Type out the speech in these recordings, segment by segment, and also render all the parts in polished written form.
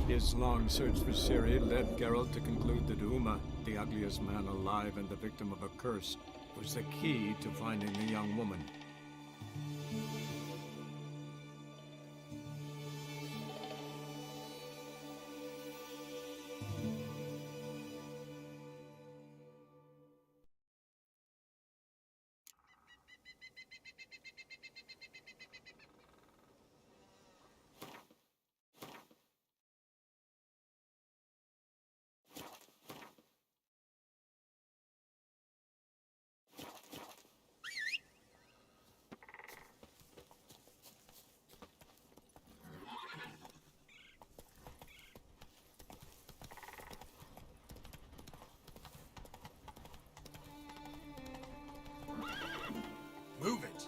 His long search for Ciri led Geralt to conclude that Uma, the ugliest man alive and the victim of a curse, was the key to finding the young woman. Move it!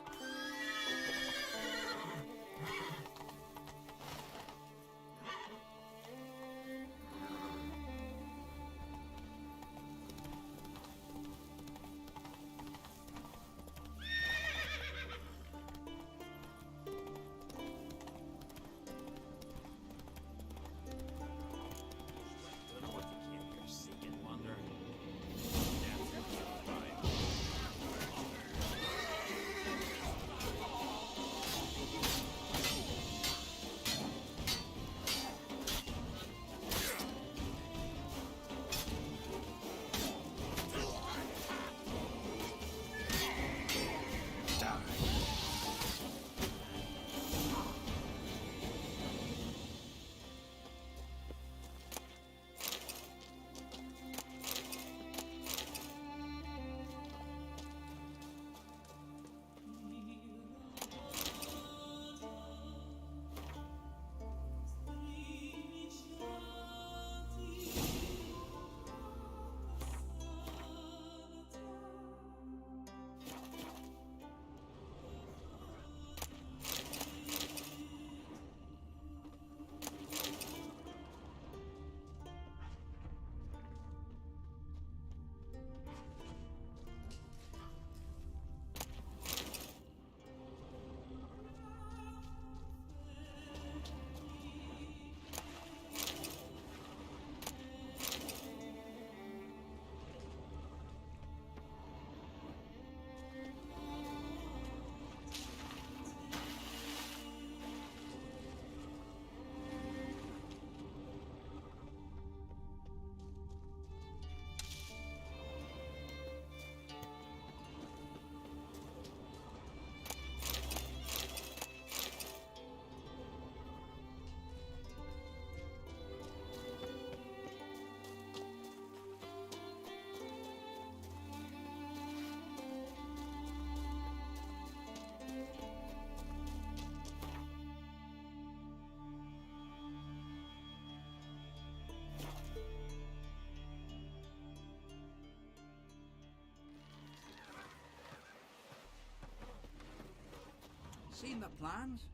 Seen the plans?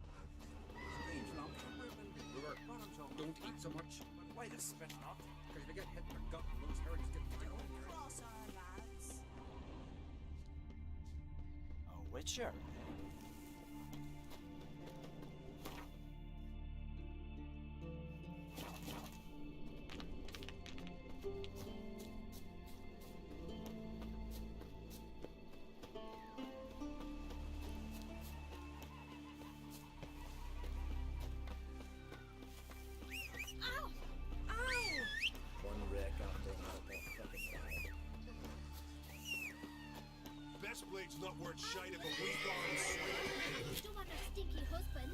Strange lump. Don't eat so much. Why the spit not? Because if you get hit in the gut and lose hair, just get Cross our lads. A witcher? Blade's not worth shite of a weak arm. You don't want a stinky husband.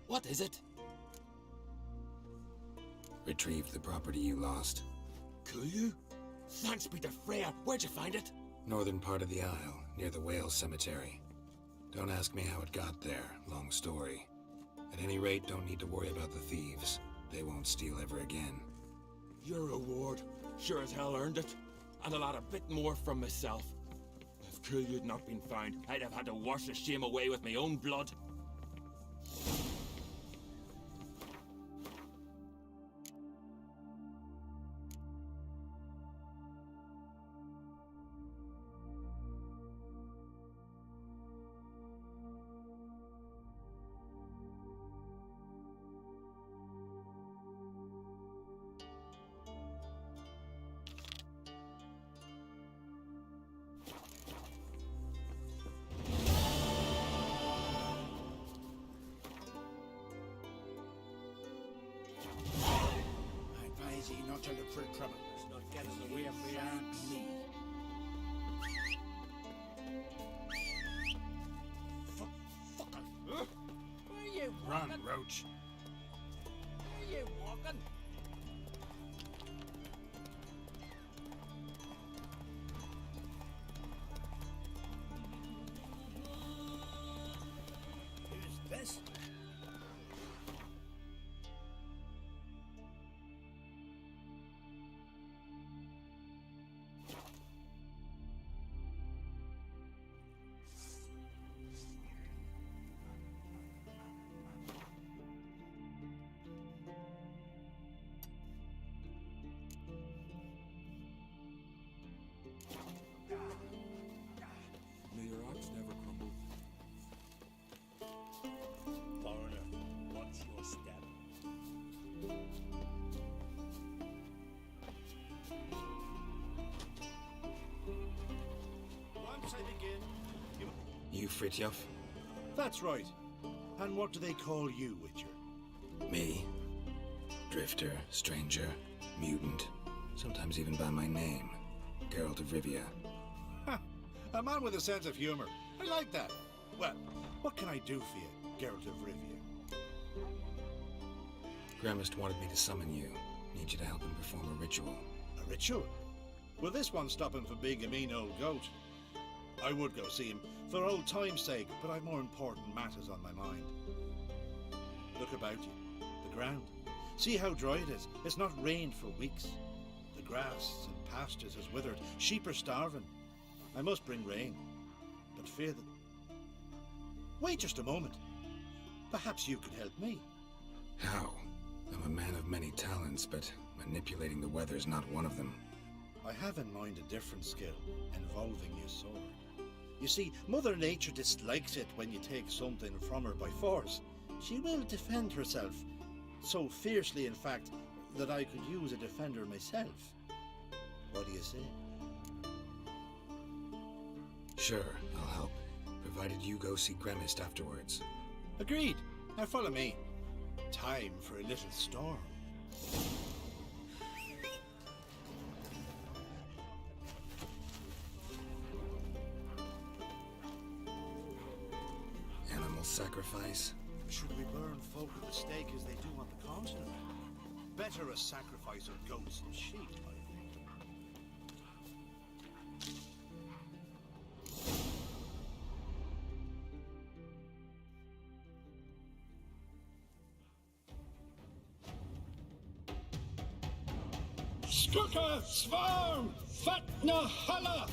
What is it? Retrieved the property you lost. Could you? Thanks be to Freya. Where'd you find it? Northern part of the Isle, near the whale cemetery. Don't ask me how it got there. Long story. At any rate, don't need to worry about the thieves. They won't steal ever again. Your reward sure as hell earned it. And a lot of bit more from myself. Of sure you'd not been found, I'd have had to wash the shame away with my own blood. Not to look for trouble. Let's not get in the way of my Aunt me. Fucker! Huh? Where are you walking? Run, Roach. Where are you walking? Who's this? May your ox never crumble. Foreigner, watch your step. Once I begin, You Fritjof? that's right. And what do they call you, Witcher? Me? Drifter, stranger, mutant. Sometimes even by my name. Geralt of Rivia. Ha! A man with a sense of humor. I like that. Well, what can I do for you, Geralt of Rivia? Gremist wanted me to summon you. Need you to help him perform a ritual. A ritual? Will this one stop him from being a mean old goat? I would go see him for old time's sake, but I've more important matters on my mind. Look about you. The ground. See how dry it is. It's not rained for weeks. The grass and pastures has withered. Sheep are starving. I must bring rain, but fear that... Wait just a moment. Perhaps you could help me. How? I'm a man of many talents, but manipulating the weather's not one of them. I have in mind a different skill, involving your sword. You see, Mother Nature dislikes it when you take something from her by force. She will defend herself, so fiercely in fact, that I could use a defender myself. What do you say? Sure, I'll help, provided you go see Gremist afterwards. Agreed. Now follow me. Time for a little storm. Animal sacrifice? Should we burn folk at the stake as they do on the continent? Better a sacrifice of goats and sheep, I think. Skuka, Svarm, Fatna, Hala!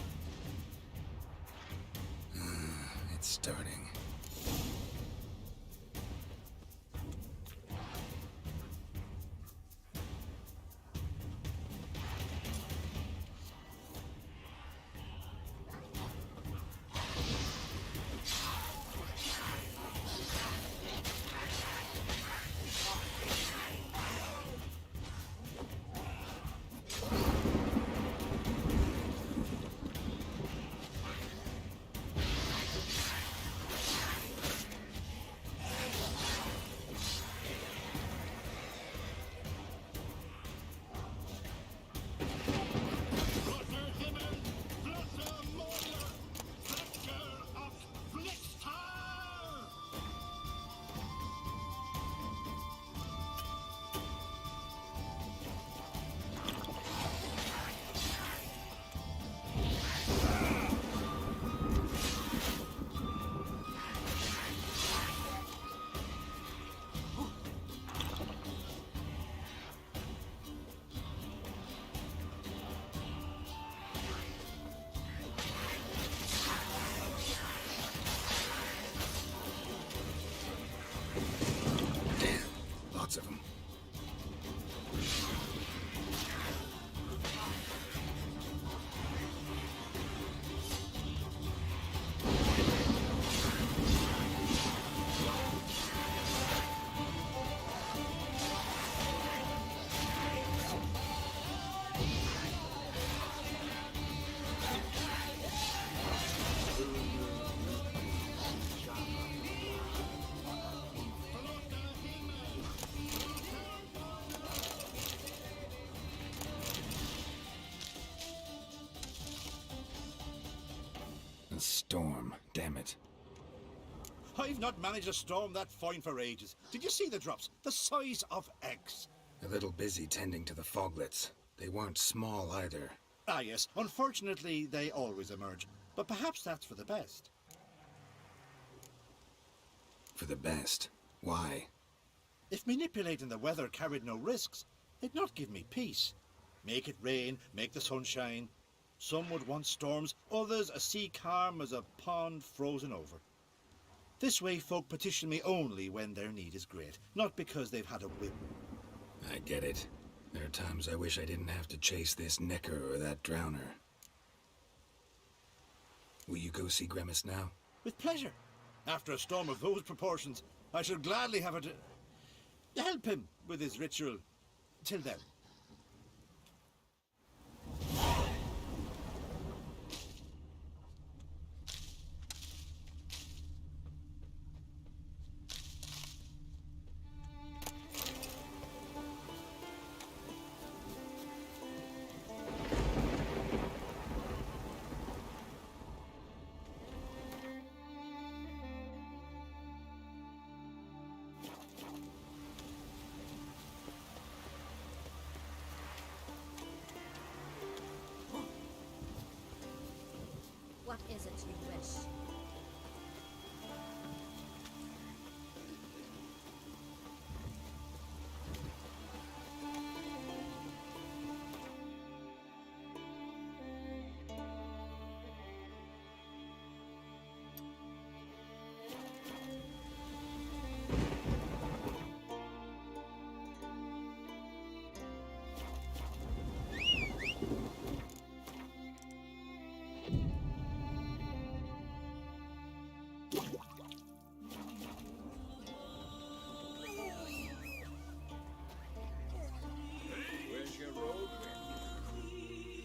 It's starting. storm, damn it. I've not managed a storm that fine for ages. Did you see the drops? The size of eggs. A little busy tending to the foglets. They weren't small either. Ah, yes. Unfortunately, they always emerge. But perhaps that's for the best. For the best. Why? If manipulating the weather carried no risks, they'd not give me peace. Make it rain, make the sun shine. Some would want storms, others a sea calm as a pond frozen over. This way folk petition me only when their need is great, not because they've had a whim. I get it. There are times I wish I didn't have to chase this necker or that drowner. Will you go see Grimace now? With pleasure. After a storm of those proportions, I should gladly have her to help him with his ritual. Till then. What is it you wish?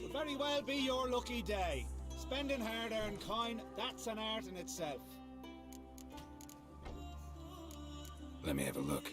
Could very well be your lucky day. Spending hard-earned coin, that's an art in itself. Let me have a look.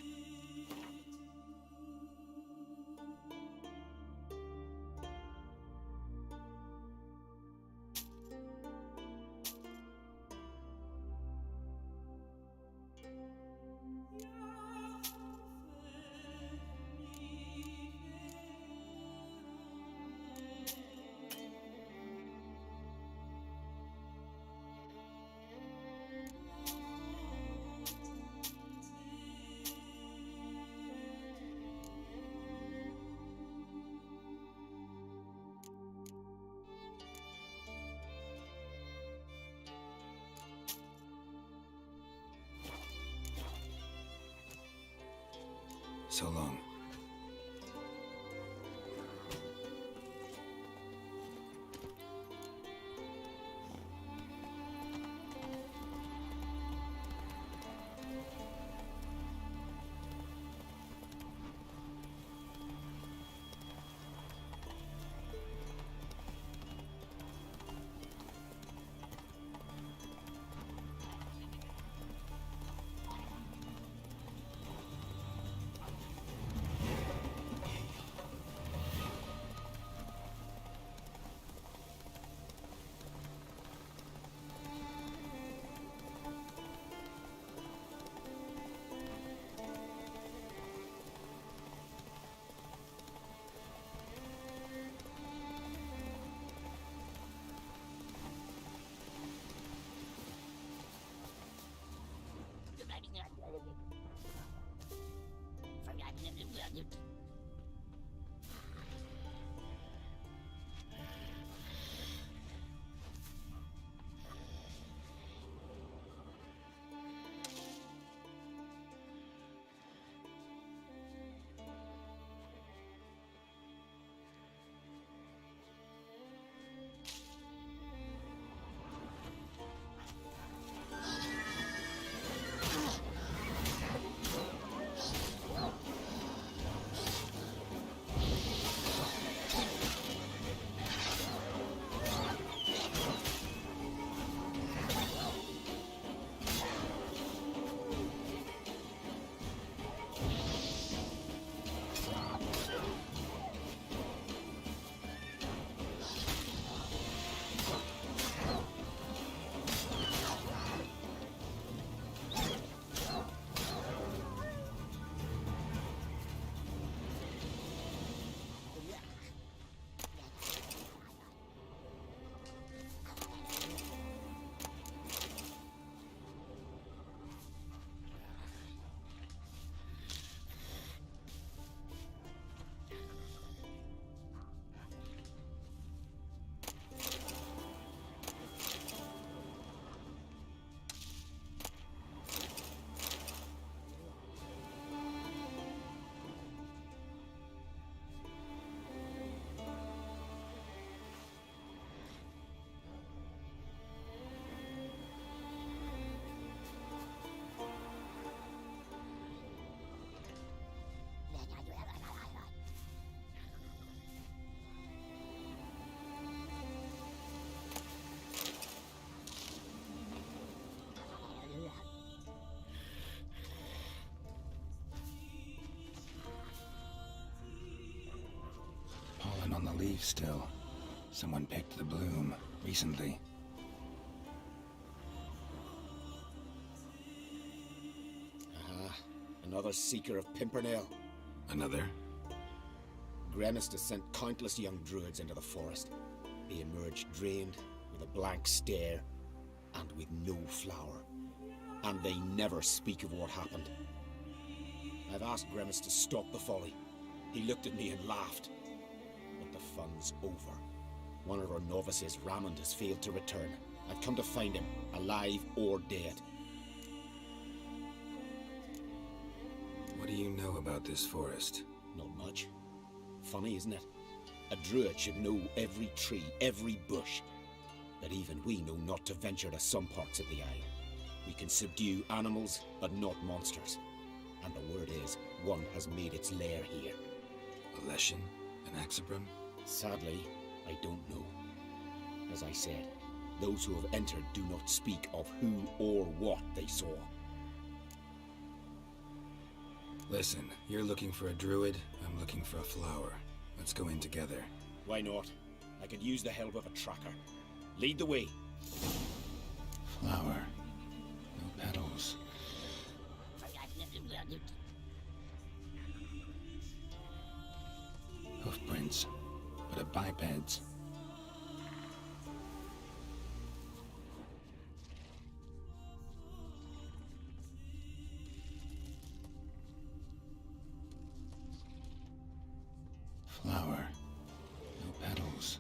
So long. leaf still. Someone picked the bloom recently. Another seeker of Pimpernel. Another? Gremist has sent countless young druids into the forest. They emerge drained, with a blank stare, and with no flower. And they never speak of what happened. I've asked Gremist to stop the folly. He looked at me and laughed. But the fun's over. One of our novices, Ramond, has failed to return. I've come to find him, alive or dead. What do you know about this forest? Not much. Funny, isn't it? A druid should know every tree, every bush. But even we know not to venture to some parts of the isle. We can subdue animals, but not monsters. And the word is, one has made its lair here. A Leshen? An Axabrum? Sadly, I don't know. As I said, those who have entered do not speak of who or what they saw. Listen, you're looking for a druid, I'm looking for a flower. Let's go in together. Why not? I could use the help of a tracker. Lead the way. Flower. No petals. Hoofprints, but a biped's. Flower. No petals.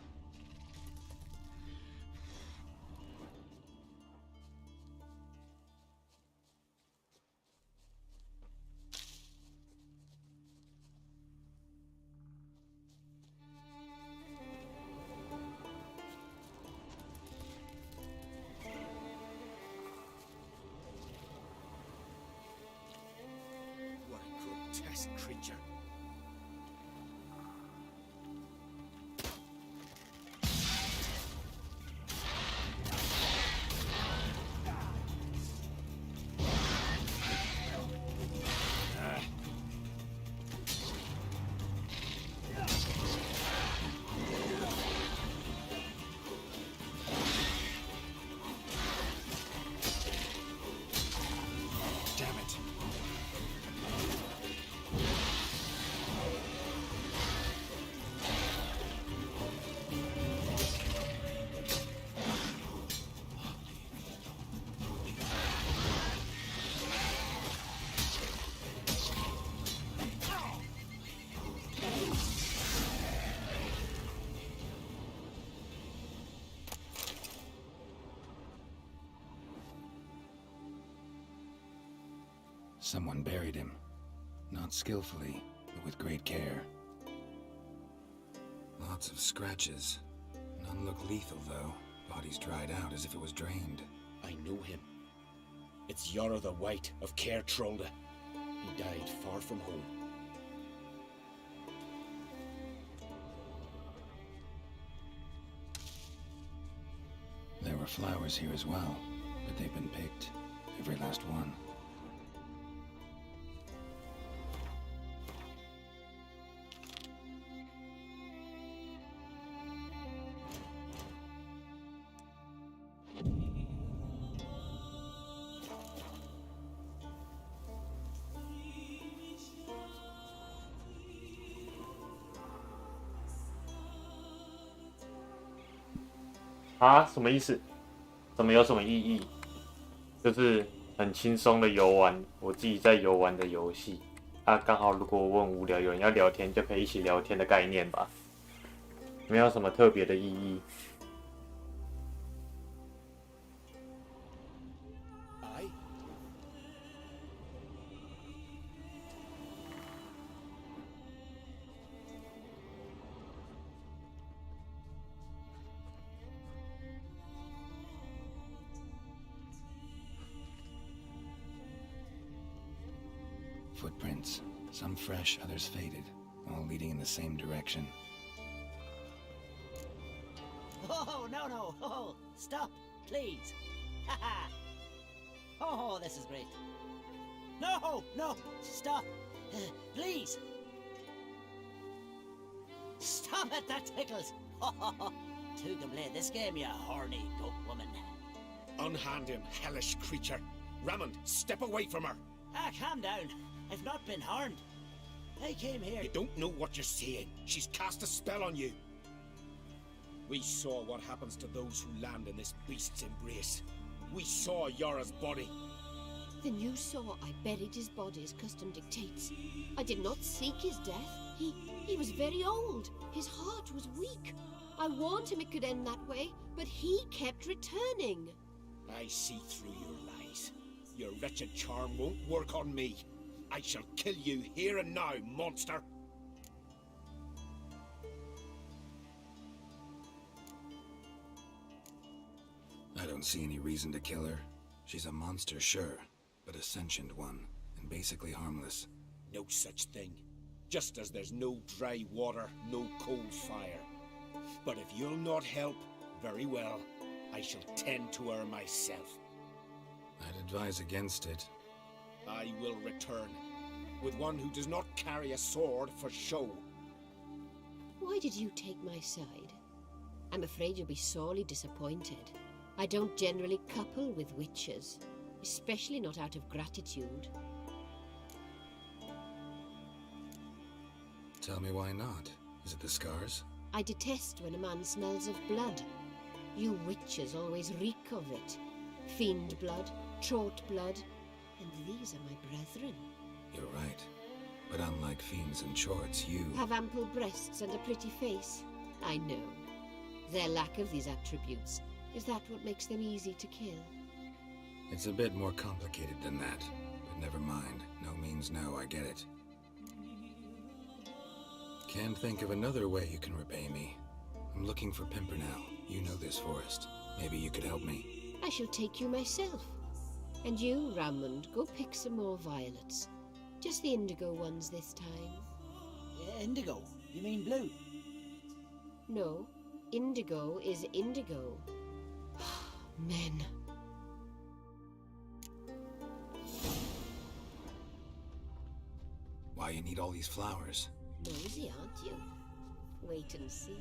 What a grotesque creature. Damn it. Someone buried him. Not skillfully, but with great care. Lots of scratches. None look lethal, though. Body's dried out as if it was drained. I know him. It's Yara the White of Caer Trolda. He died far from home. There were flowers here as well, but they've been picked. Every last one.啊，什么意思？怎么有什么意义？就是很轻松的游玩，我自己在游玩的游戏。啊，刚好如果我很无聊，有人要聊天，就可以一起聊天的概念吧。没有什么特别的意义。Footprints. Some fresh, others faded. All leading in the same direction. Oh, no. Oh, stop, please. Haha. Oh, this is great. No, stop. Please. Stop it, that tickles! Two can play this game, you horny goat woman. Unhand him, hellish creature. Raymond, step away from her. Ah, calm down. I've not been harmed. I came here... You don't know what you're saying. She's cast a spell on you. We saw what happens to those who land in this beast's embrace. We saw Yara's body. Then you saw I buried his body as custom dictates. I did not seek his death. He was very old. His heart was weak. I warned him it could end that way, but he kept returning. I see through your lies. Your wretched charm won't work on me. I shall kill you here and now, monster. I don't see any reason to kill her. She's a monster, sure, but a sentient one, and basically harmless. No such thing. Just as there's no dry water, no cold fire. But if you'll not help, very well. I shall tend to her myself. I'd advise against it. I will return, with one who does not carry a sword for show. Why did you take my side? I'm afraid you'll be sorely disappointed. I don't generally couple with witches, especially not out of gratitude. Tell me why not? Is it the scars? I detest when a man smells of blood. You witches always reek of it. Fiend blood, trot blood, and these are my brethren. You're right. But unlike fiends and chorts, you... Have ample breasts and a pretty face. I know. Their lack of these attributes, is that what makes them easy to kill? It's a bit more complicated than that. But never mind. No means no, I get it. Can't think of another way you can repay me. I'm looking for Pimpernel. You know this forest. Maybe you could help me. I shall take you myself. And you, Raymond, go pick some more violets. Just the indigo ones this time. Yeah, indigo? You mean blue? No, indigo is indigo. Men. Why you need all these flowers? Nosy, aren't you? Wait and see.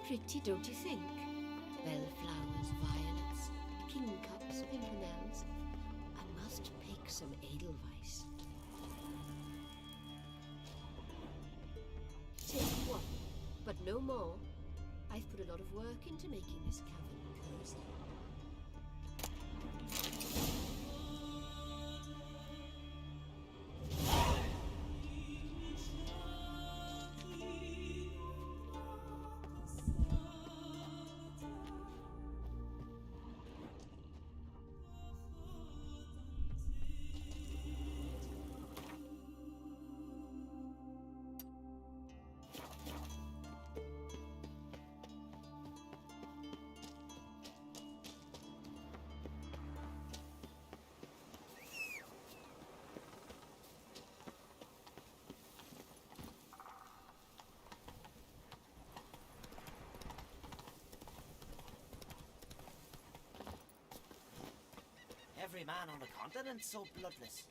Pretty, don't you think? Bellflowers, violets, kingcups, pimpernels. I must pick some edelweiss. Take one, but no more. I've put a lot of work into making this cavern cozy. Every man on the continent's so bloodless.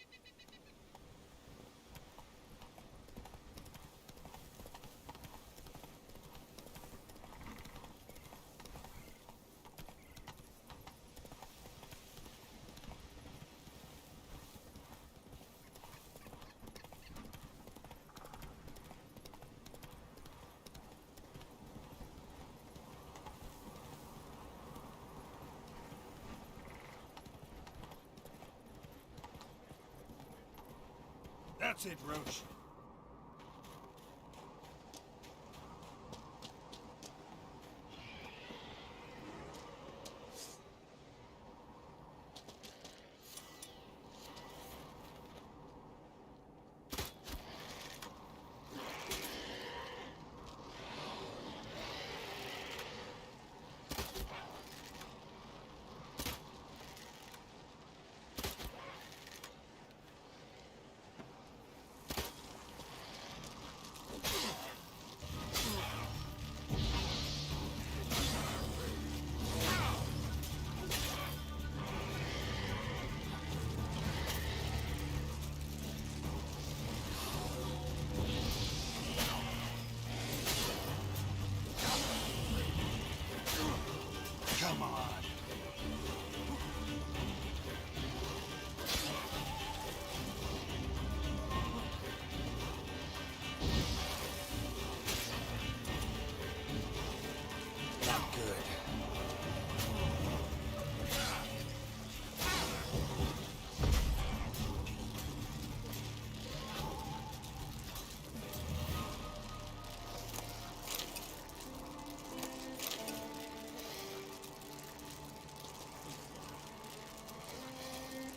That's it, Roach.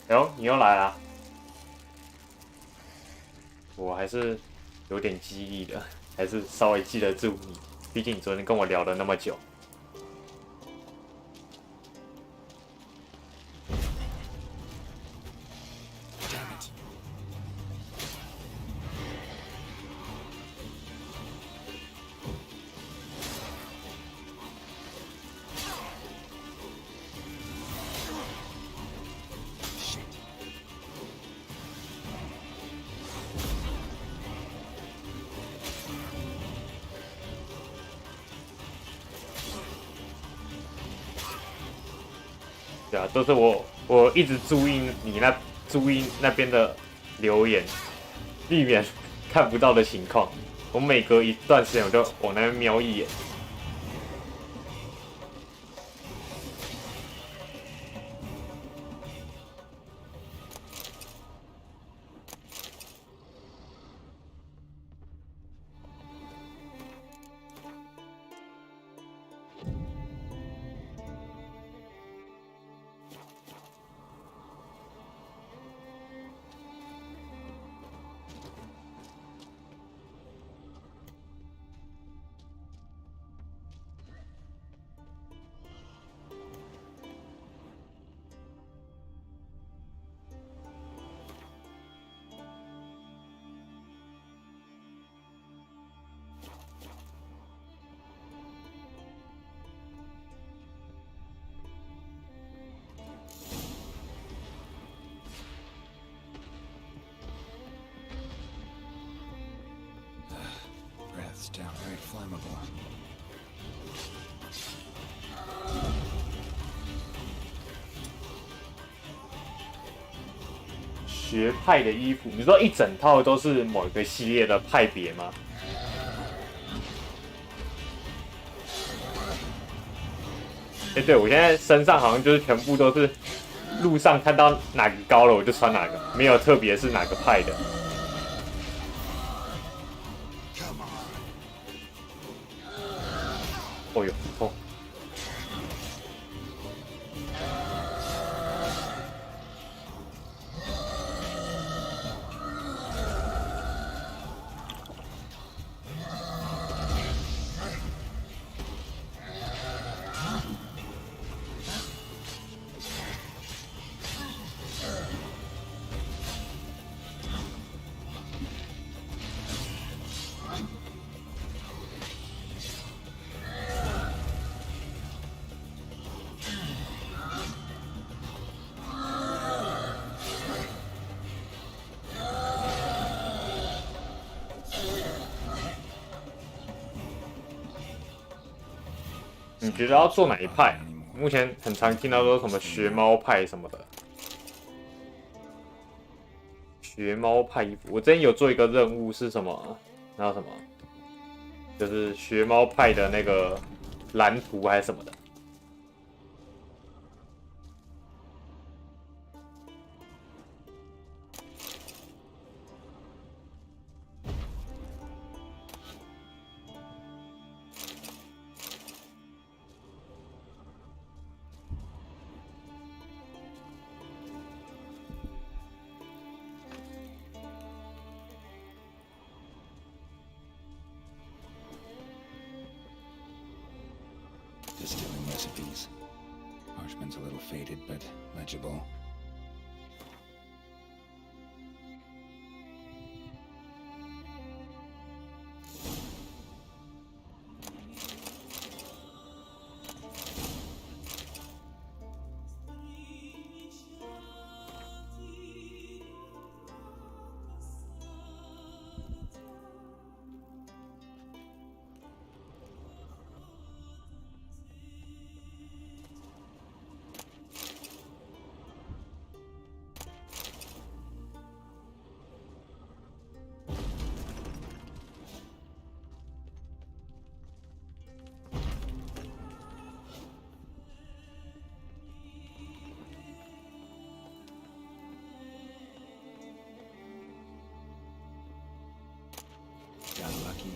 哎呦，你又来啦！我还是有点记忆的，还是稍微记得住你。毕竟你昨天跟我聊了那么久。对啊，都是我一直注意那边的留言，避免看不到的情况。我每隔一段时间我就往那边瞄一眼。Breath's downright flammable. 学派的衣服，你说一整套都是某一个系列的派别吗？哎，对，我现在身上好像就是全部都是路上看到哪个高了我就穿哪个，没有特别是哪个派的。哦呦，痛！你觉得要做哪一派？目前很常听到说什么学猫派什么的。学猫派衣服，我之前有做一个任务是什么？那叫什么？就是学猫派的那个蓝图还是什么的。Distilling recipes. Parchment's a little faded, but legible. Got lucky.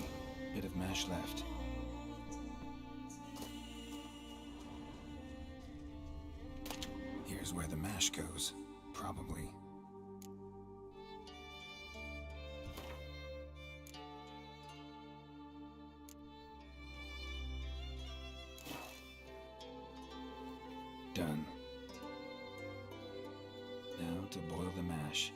Bit of mash left. Here's where the mash goes. probably. Done. Now to boil the mash.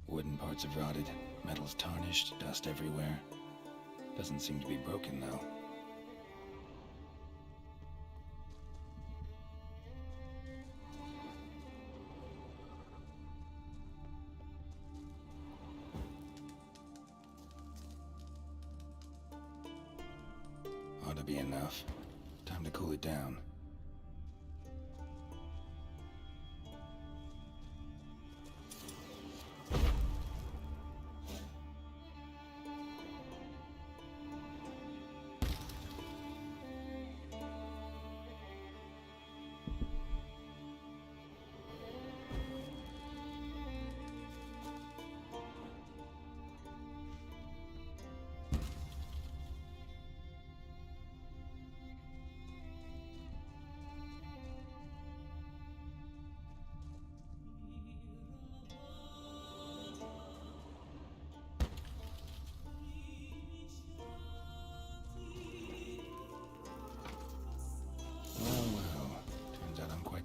Wooden parts have rotted, metal's tarnished, dust everywhere. Doesn't seem to be broken, though. Ought to be enough. Time to cool it down.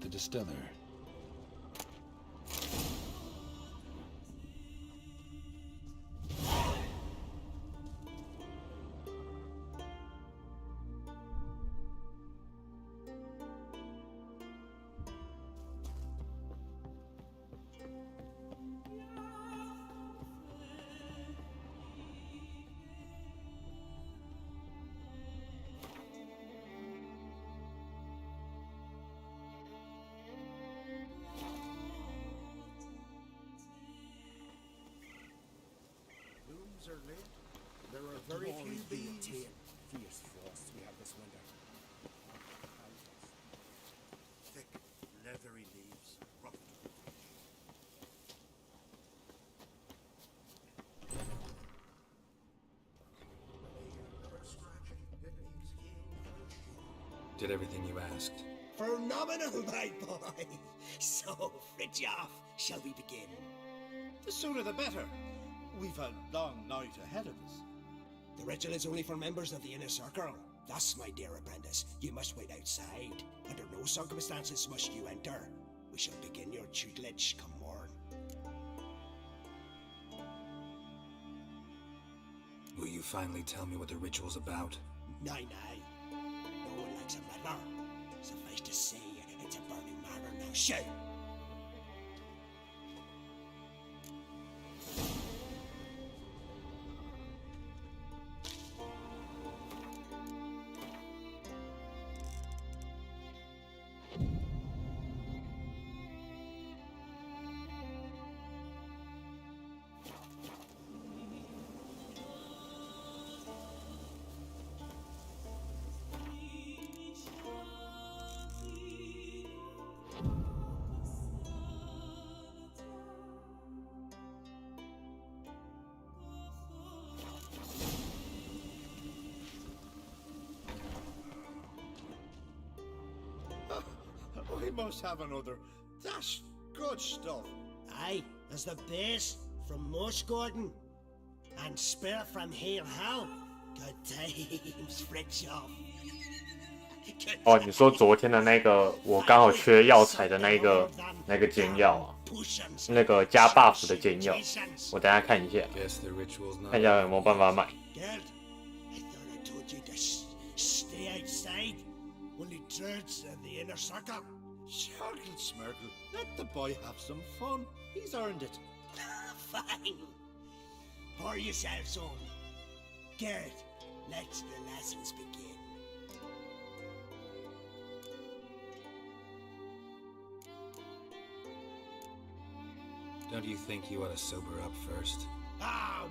The distiller. Are late. There are very few bees. Fierce frosts we have this winter. Thick, leathery leaves, rough. Did everything you asked. Phenomenal, my boy. So, Fridtjof, shall we begin? The sooner the better. We've a long night ahead of us. The ritual is only for members of the inner circle. Thus, my dear apprentice, you must wait outside. Under no circumstances must you enter. We shall begin your tutelage come morn. Will you finally tell me what the ritual's about? Nay. No one likes a meddler. Suffice to say, it's a burning matter now. Shout! We must have another. That's good stuff. Aye, there's the bass from Moss Gordon and Spirit from Hale Hell. Good times, Fridtjof. 哦，你说昨天的那个，我刚好缺药材的那个煎药啊。那个加 buff 的剑药，我等一下看一下，看一下有没有办法买。Sharkle Smirkle, let the boy have some fun. He's earned it. Fine. Pour yourselves on. Garrett, let the lessons begin. Don't you think you ought to sober up first?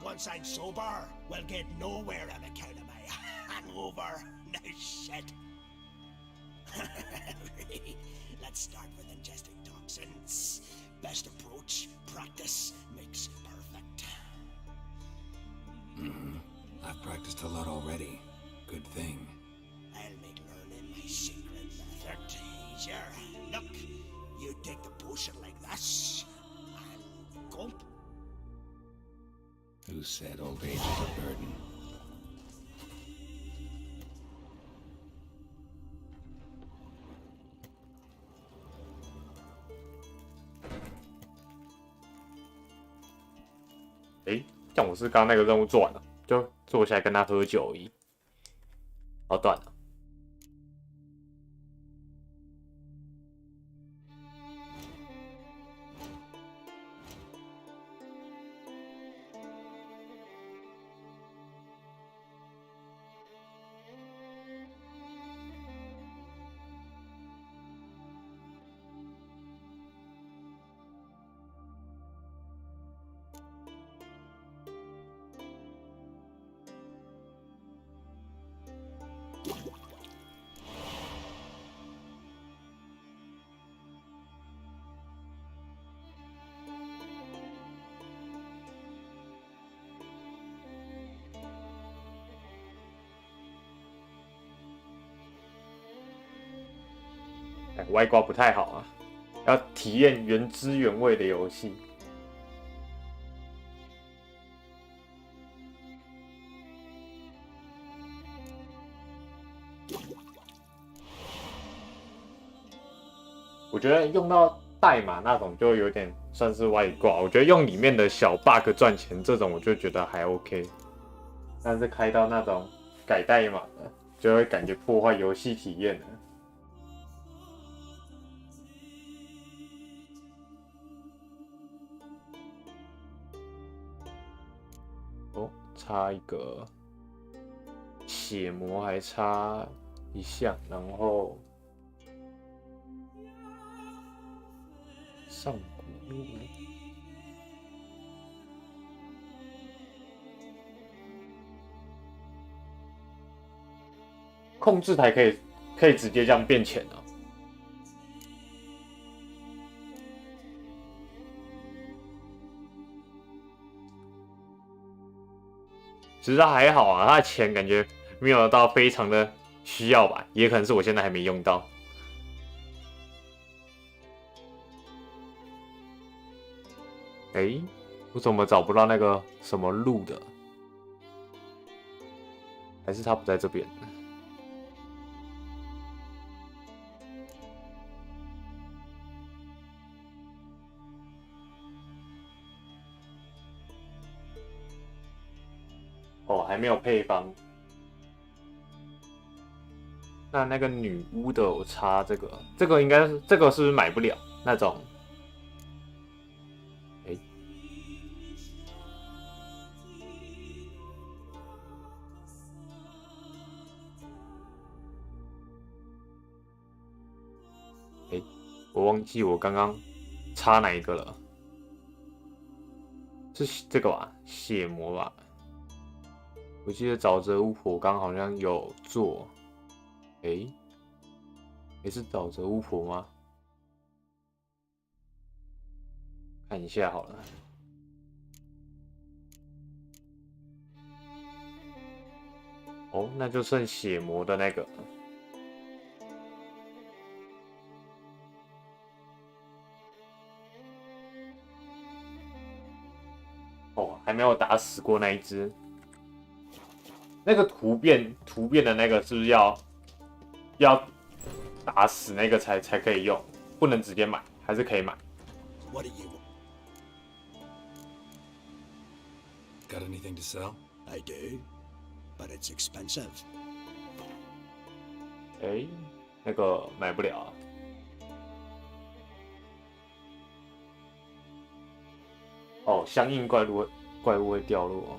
Once I'm sober, we'll get nowhere on account of my hangover. No shit. Let's start with ingesting toxins. Best approach, practice makes perfect. I've practiced a lot already. Good thing. I'll make learning my secret method easier. Look, you take the potion like this, and gulp. Who said old age is a burden?这样我是刚刚那个任务做完了，就坐下来跟他喝酒而已。好断了。外挂不太好啊，要体验原汁原味的游戏。我觉得用到代码那种就有点算是外挂，我觉得用里面的小 bug 赚钱这种我就觉得还 OK， 但是开到那种改代码的，就会感觉破坏游戏体验了。差一个血魔还差一项，然后上古控制台可以直接这样变浅哦。其实它还好啊，它的钱感觉没有到非常的需要吧，也可能是我现在还没用到。我怎么找不到那个什么路的？还是它不在这边？还没有配方。那个女巫的我插这个应该是这个是不是买不了那种？我忘记我刚刚插哪一个了，是这个吧？血魔吧？我记得沼泽巫婆刚好像有做，也是沼泽巫婆吗？看一下好了。那就剩血魔的那个。还没有打死过那一只。那个突变的那个是不是要打死那个才可以用？不能直接买，还是可以买？ What do you want? Got anything to sell? I do, but it's expensive. 哎，那个买不了。哦，相应怪物会掉落。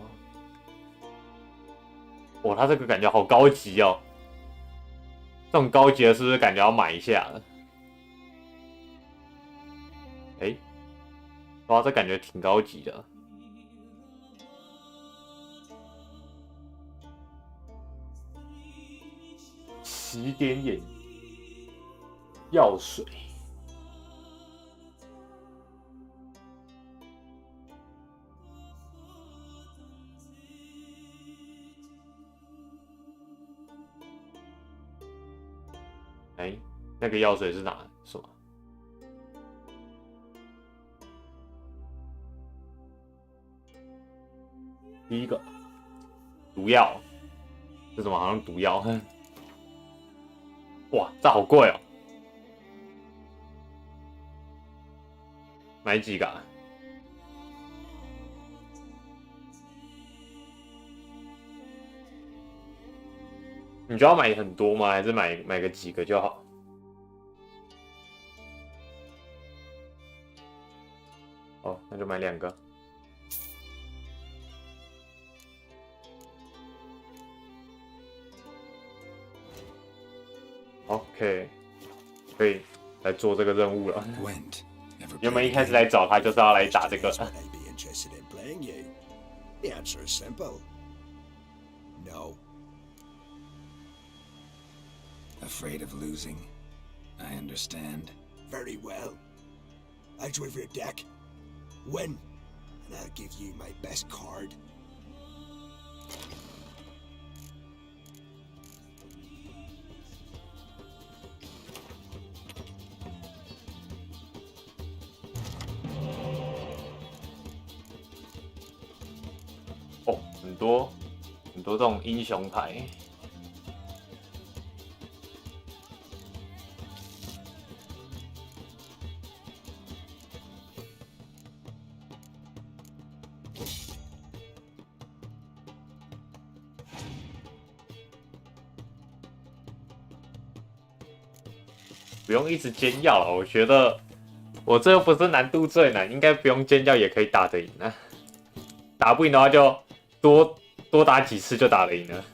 哇，它这个感觉好高级哦！这种高级的是不是感觉要买一下了？哎，哇，这感觉挺高级的。起点眼药水。哎，那个药水是哪什么？第一个毒药，这怎么好像毒药？哇，这好贵哦！买几个啊？你就要买很多吗？还是买个几个就好？哦，那就买2个。OK， 可以来做这个任务了。原本一开始来找他就是要来打这个。The answer is simple. No. Afraid of losing? I understand. Very well. Out with your deck. Win, and I'll give you my best card. Oh, 很多这种英雄牌。不用一直煎药了，我觉得我这又不是难度最难，应该不用煎药也可以打得赢啊。打不赢的话就多打几次就打得赢了。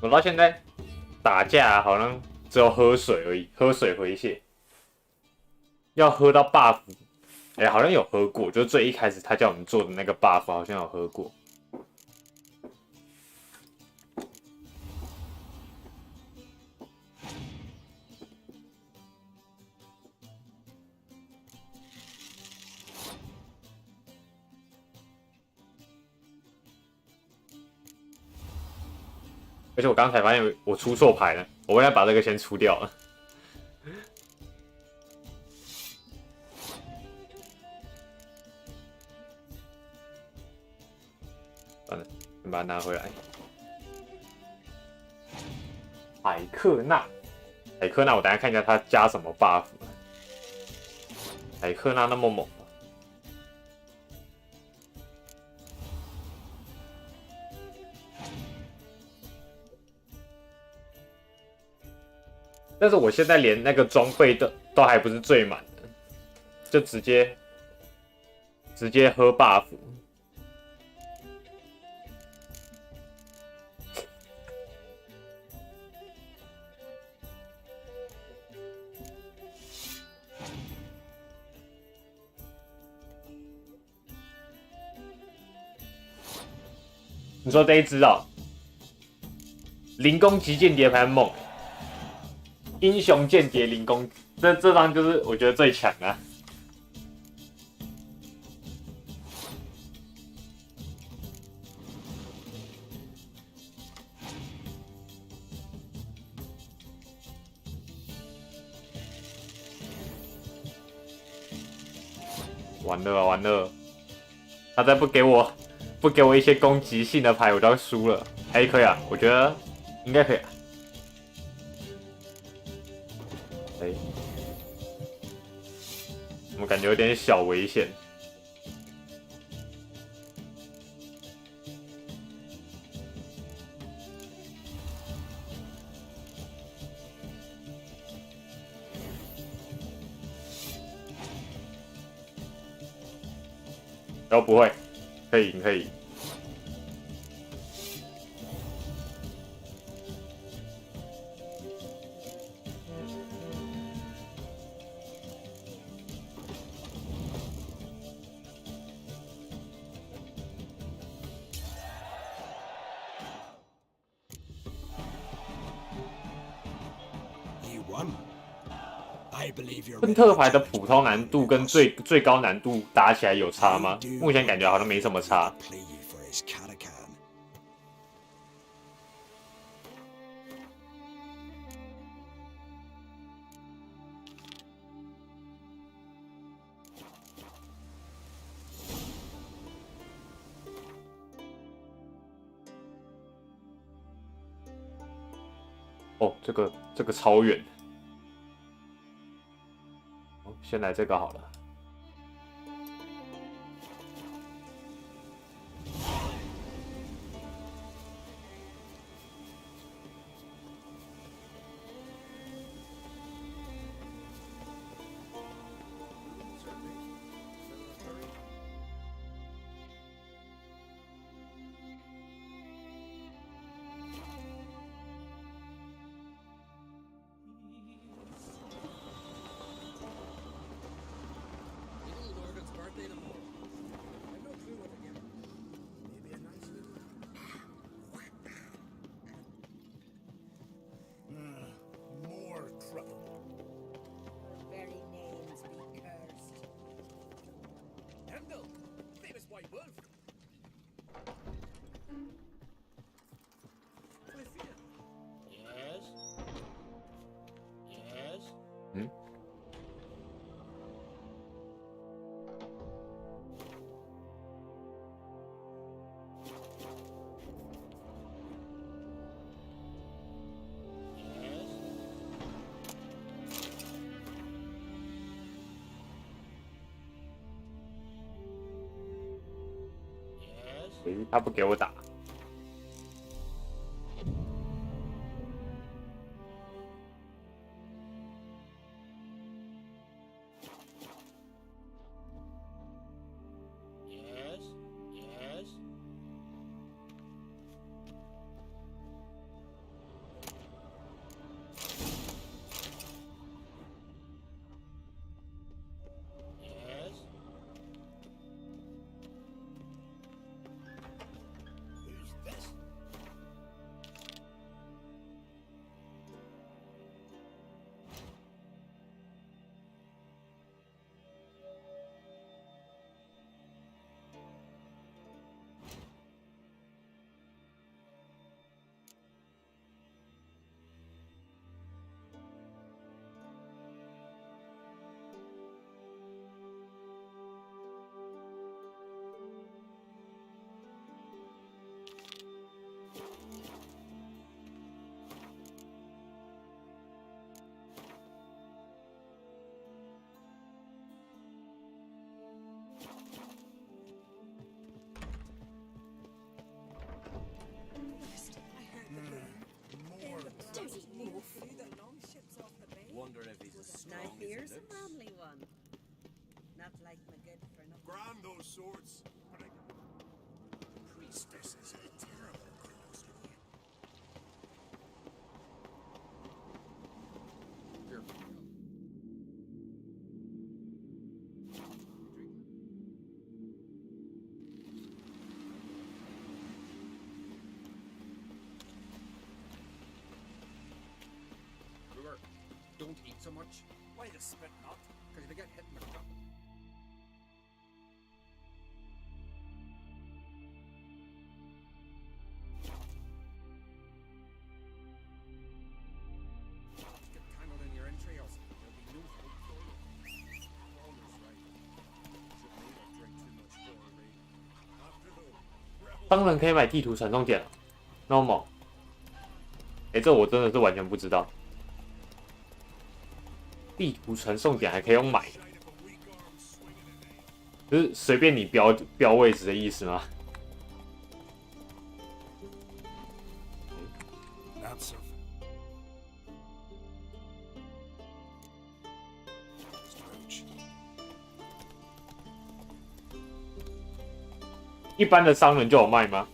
我到现在打架好像只有喝水而已，喝水回血。要喝到 buff， 哎，好像有喝过，就是最一开始他叫我们做的那个 buff， 好像有喝过。而且我刚才发现我出错牌了，我应该把这个先出掉了。算了，先把它拿回来。海克纳，我等一下看一下他加什么 buff。海克纳那么猛。但是我现在连那个装备都还不是最满的，就直接喝 buff。你说这一只哦，零攻击间谍牌猛。英雄间谍零攻，这张就是我觉得最强啊！完了完了，他再不给我一些攻击性的牌，我就要输了。哎，可以啊，我觉得应该可以啊。哎，我感觉有点小危险。都不会，可以赢，可以赢。昆特牌的普通难度跟最高难度打起来有差吗？目前感觉好像没什么差。哦，这个超远。先来这个好了。他不给我打。Now here's a manly one. Not like my good for nothing. Grand those swords, but priestesses are terrible criminals to me. Here we go. Brewer, don't eat so much. Why the spit not? Because if you get hit in the gut. Get tangled in your entrails. There'll be no hope for you. Walter's right. Should 当然可以买地图传送点了，那么猛。这我真的是完全不知道。地图传送点还可以用买的，就是随便你标位置的意思吗？ Not so. 一般的商人就有卖吗？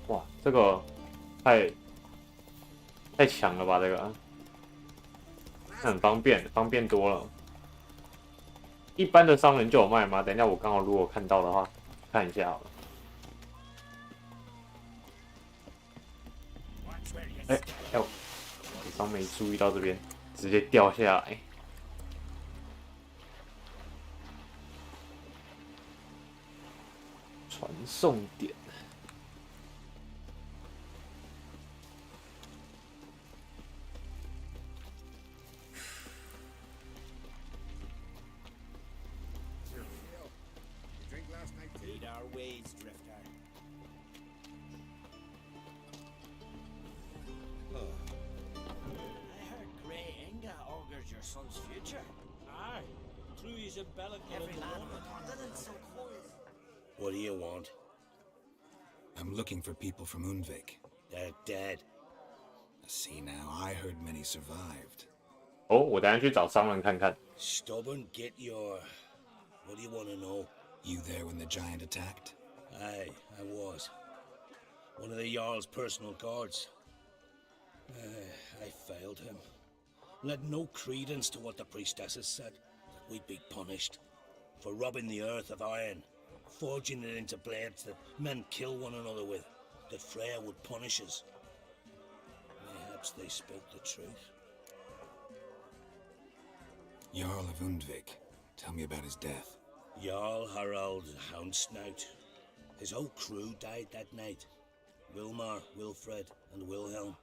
哇，这个太强了吧！这个很方便，方便多了。一般的商人就有卖吗？等一下我刚好如果看到的话，看一下好了。我刚没注意到这边，直接掉下来。 传送点，What do you want? I'm looking for people from Unvik. They're dead. See now, I heard many survived. 哦，我等下去找商人看看。 Stubborn, get your... What do you want to know? You there when the giant attacked? Aye, I was. One of the Jarl's personal guards. I failed him. Led no credence to what the priestesses said. That we'd be punished. For robbing the earth of iron. Forging it into blades that men kill one another with. That Freya would punish us. Perhaps they spoke the truth. Jarl of Undvik. Tell me about his death. Jarl Harald Houndsnout. His whole crew died that night. Wilmar, Wilfred, and Wilhelm.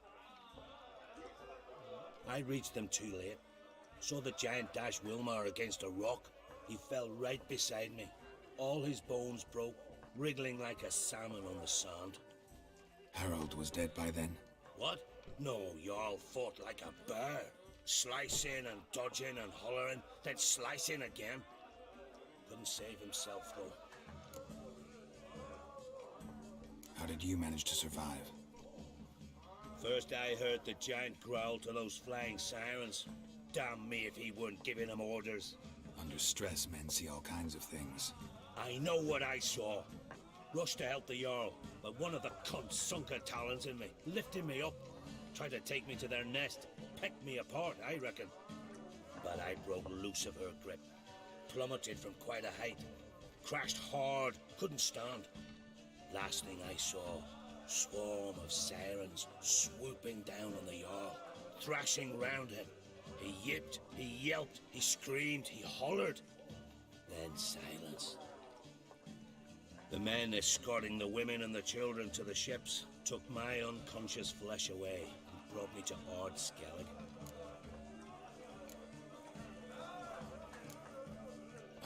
I reached them too late. Saw the giant dash Wilmar against a rock. He fell right beside me. All his bones broke, wriggling like a salmon on the sand. Harold was dead by then? What? No, Jarl fought like a bear. Slicing and dodging and hollering, then slicing again. Couldn't save himself, though. How did you manage to survive? First I heard the giant growl to those flying sirens. Damn me if he weren't giving them orders. Under stress, men see all kinds of things. I know what I saw. Rushed to help the Jarl, but one of the cunts sunk her talons in me, lifting me up. Tried to take me to their nest, pecked me apart, I reckon. But I broke loose of her grip. Plummeted from quite a height. Crashed hard, couldn't stand. Last thing I saw, swarm of sirens swooping down on the Jarl, thrashing round him. He yipped, he yelped, he screamed, he hollered. Then silence. The men escorting the women and the children to the ships took my unconscious flesh away and brought me to Ard Skellig.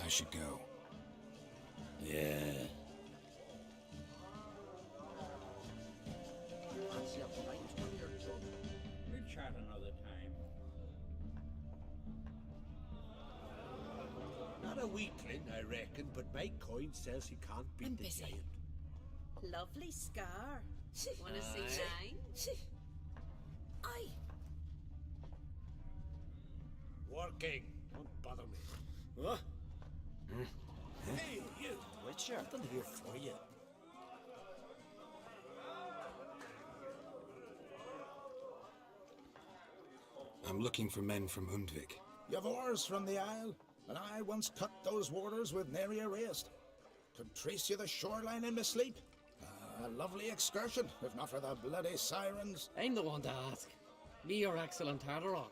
I should go. Yeah. We'll chat another time. Not a weakling, I reckon, but my coin says he can't beat I'm the busy. giant. Lovely scar. Wanna see mine? Aye. Working. Don't bother me. Huh? Hey, you! Witcher. Nothing here for you. I'm looking for men from Undvik. You've oars from the Isle, and I once cut those waters with nary a waste. Could trace you the shoreline in my sleep. A lovely excursion, if not for the bloody sirens. I'm the one to ask. Me or Axel and Tartarok.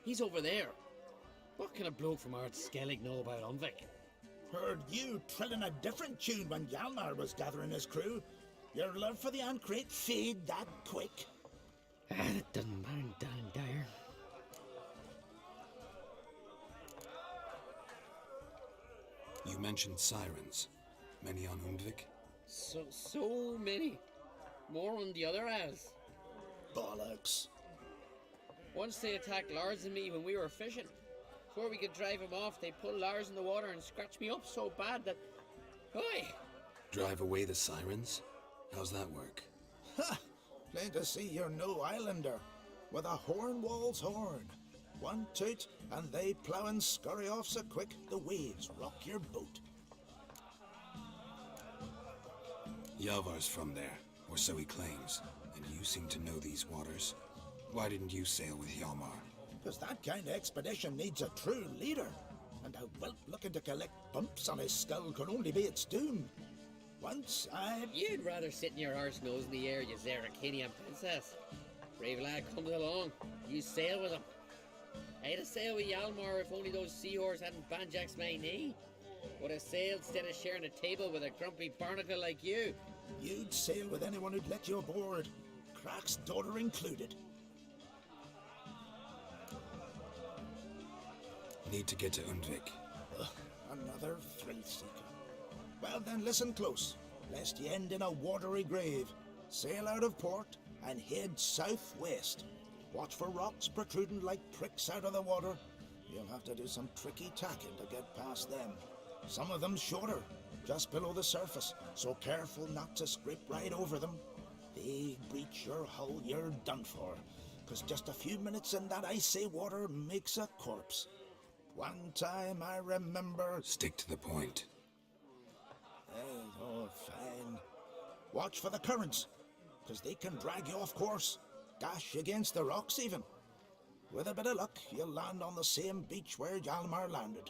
He's over there. What can a bloke from Ard Skellig know about Unvik? Heard you trilling a different tune when Hjalmar was gathering his crew. Your love for the Ancrate fade that quick. It doesn't burn down there. You You've mentioned sirens. Many on Undvik? So many. More on the other isles. Bollocks. Once they attacked Lars and me when we were fishing. Before we could drive them off, they pulled Lars in the water and scratched me up so bad that... Oi! Drive away the sirens? How's that work? Ha! Plain to see you're no islander. With a Hornwall's horn. One toot, and they plough and scurry off so quick the waves rock your boat. Yavar's from there, or so he claims, and you seem to know these waters. Why didn't you sail with Hjalmar? Because that kind of expedition needs a true leader. And a whelp looking to collect bumps on his skull could only be its doom. Once I... You'd rather sit in your arse nose in the air, you Zarakinian princess. Brave lad comes along, you sail with him. I'd have sailed with Hjalmar if only those seahorses hadn't banjaxed my knee. Would have sailed instead of sharing a table with a grumpy barnacle like you. You'd sail with anyone who'd let you aboard. Crack's daughter included. Need to get to Undvik. Another thrill seeker. Well then, listen close, lest you end in a watery grave. Sail out of port and head southwest. Watch for rocks protruding like pricks out of the water. You'll have to do some tricky tacking to get past them. Some of them shorter, just below the surface, so careful not to scrape right over them. They breach your hull, you're done for, 'cause just a few minutes in that icy water makes a corpse. One time I remember... Stick to the point. Oh, fine. Watch for the currents, 'cause they can drag you off course. Dash against the rocks even. With a bit of luck, you'll land on the same beach where Hjalmar landed.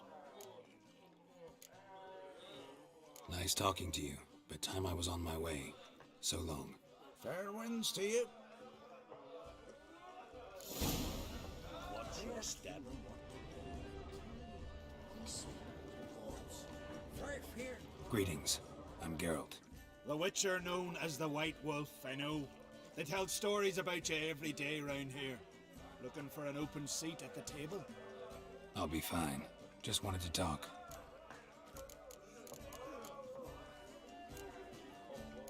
Nice talking to you, but time I was on my way. So long. Fair winds to you. Watch your step. Greetings. I'm Geralt. The Witcher known as the White Wolf, I know. They tell stories about you every day round here. Looking for an open seat at the table? I'll be fine. Just wanted to talk.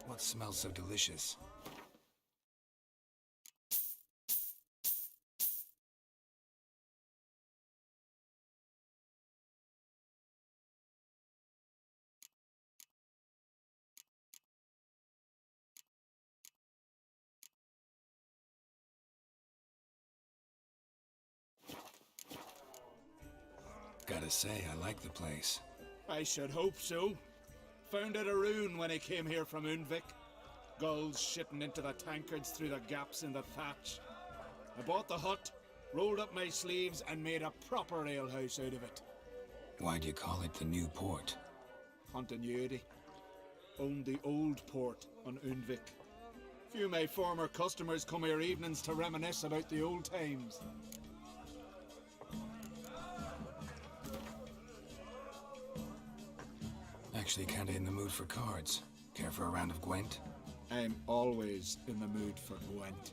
What smells so delicious? Gotta say, I like the place. I should hope so. Found it a ruin when I came here from Undvik. Gulls shitting into the tankards through the gaps in the thatch. I bought the hut, rolled up my sleeves and made a proper alehouse out of it. Why'd you call it the New Port? Continuity. Owned the old port on Undvik. Few of my former customers come here evenings to reminisce about the old times. Actually kinda in the mood for cards. Care for a round of Gwent? I'm always in the mood for Gwent.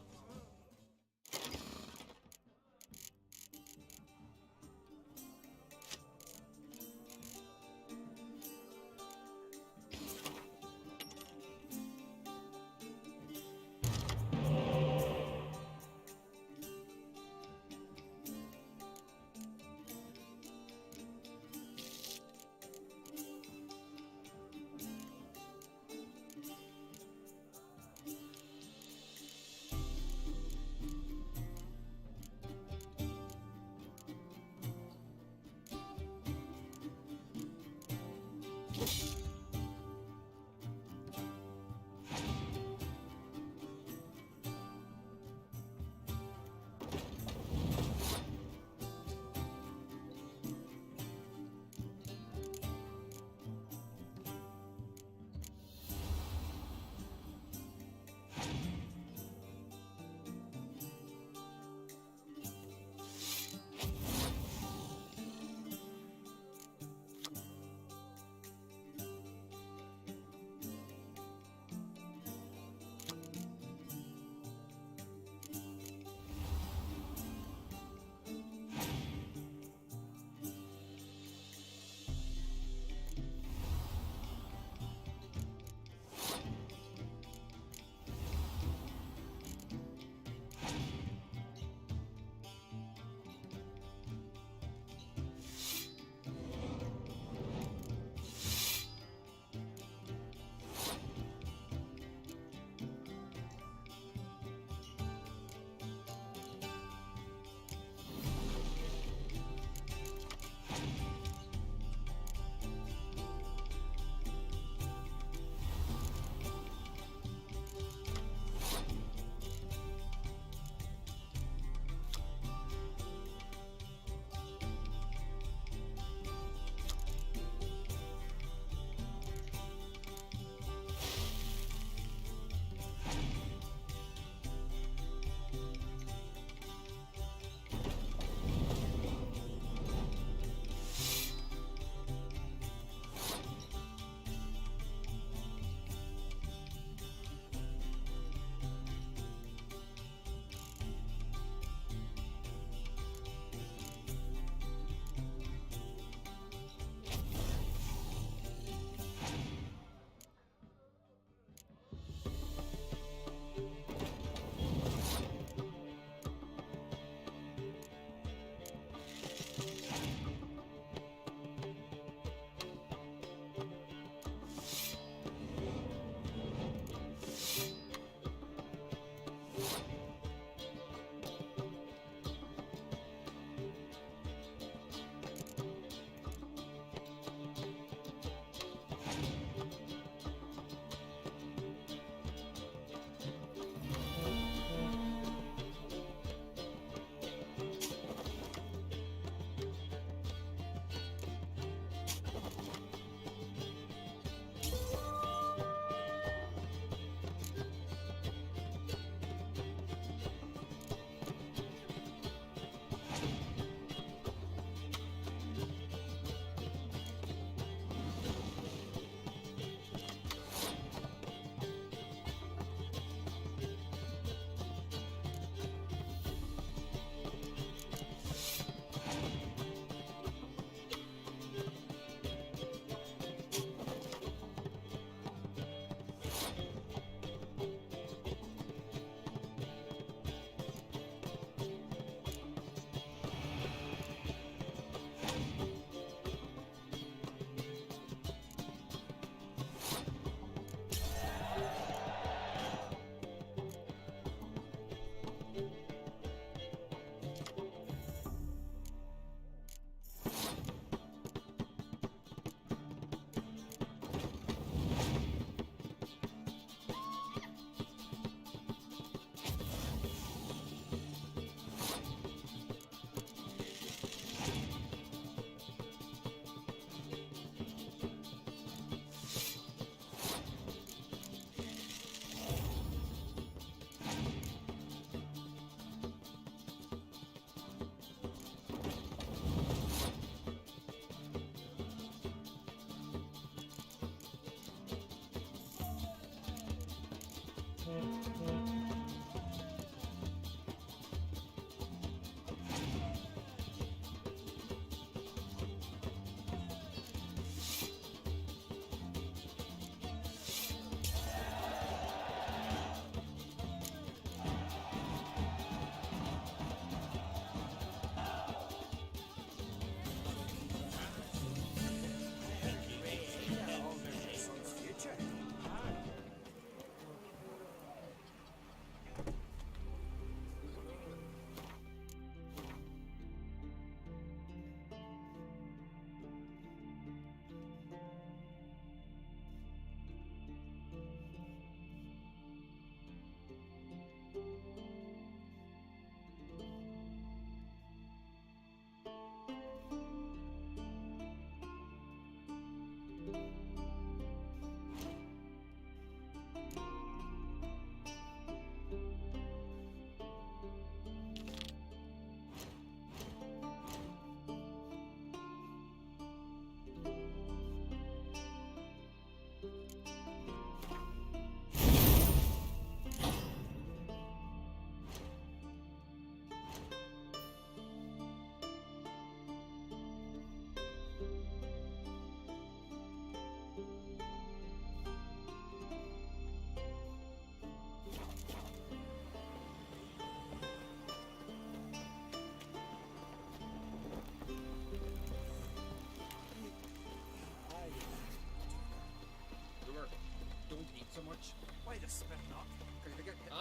so much. Why the spit not? Because if you get hit,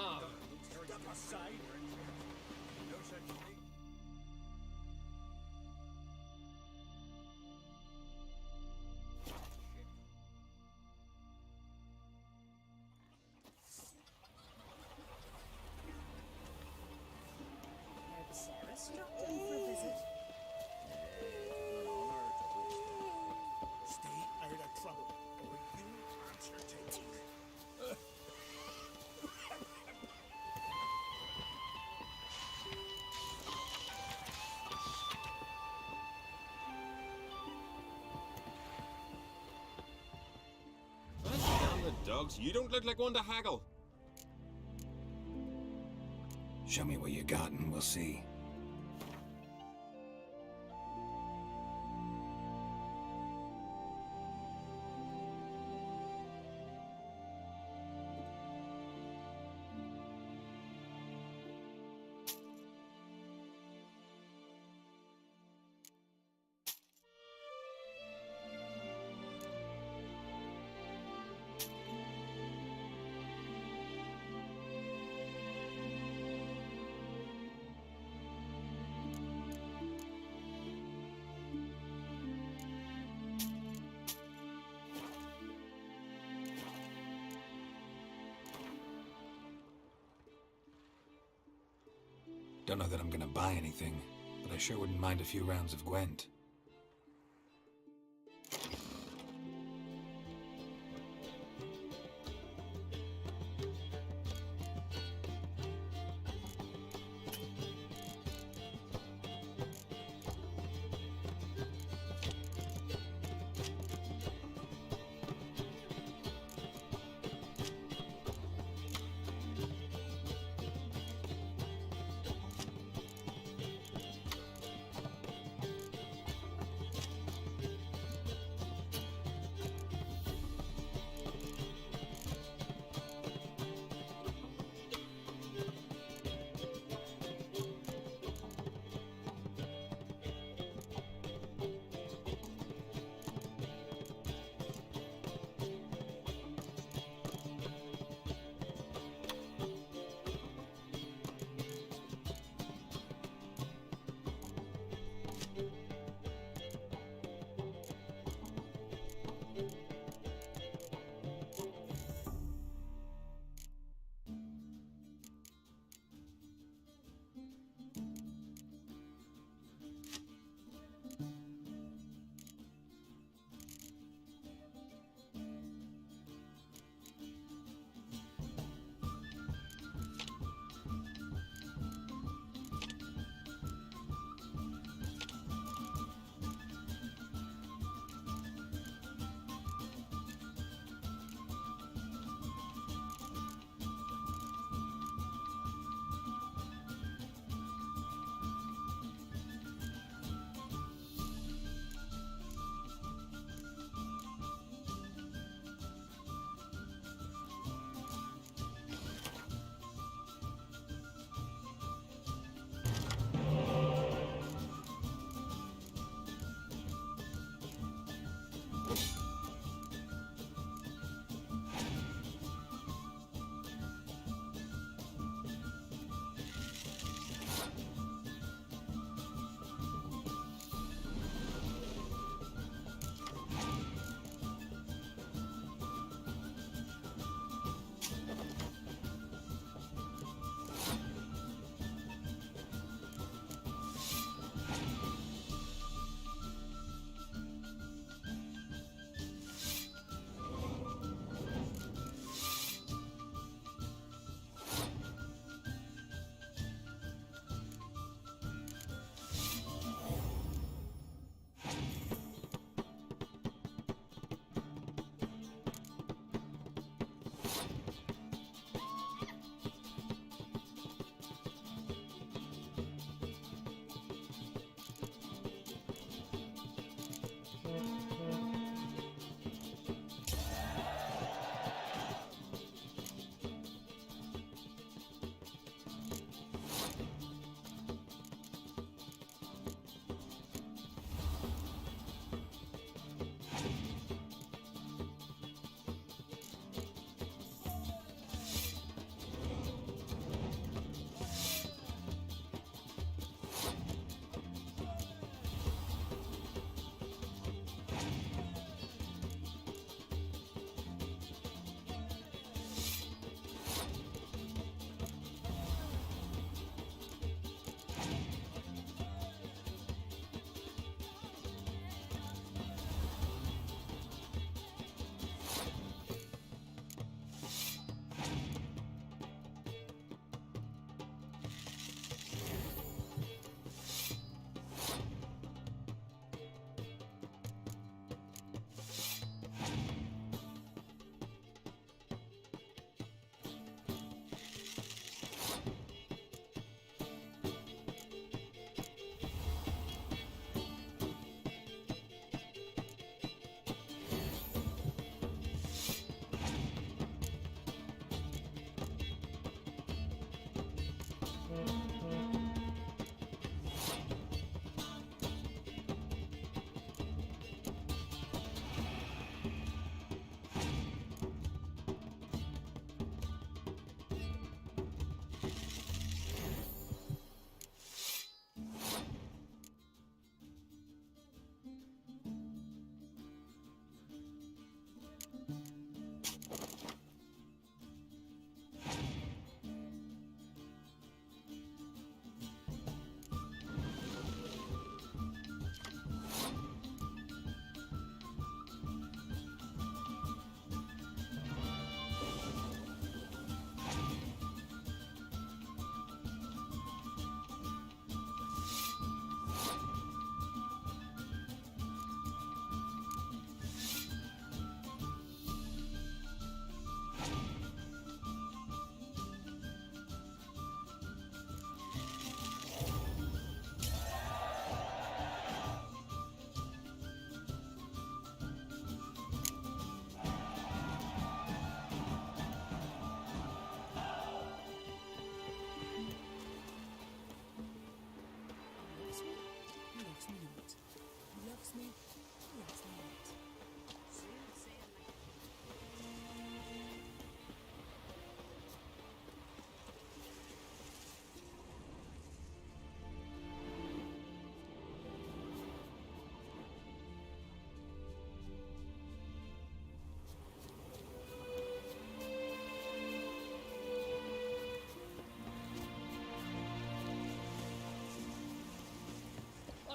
step aside. No such thing. Sarah stopped in for a visit. Stay out of trouble, or you answer to me. Damn the dogs, you don't look like one to haggle. Show me what you got and we'll see. Don't know that I'm gonna buy anything, but I sure wouldn't mind a few rounds of Gwent.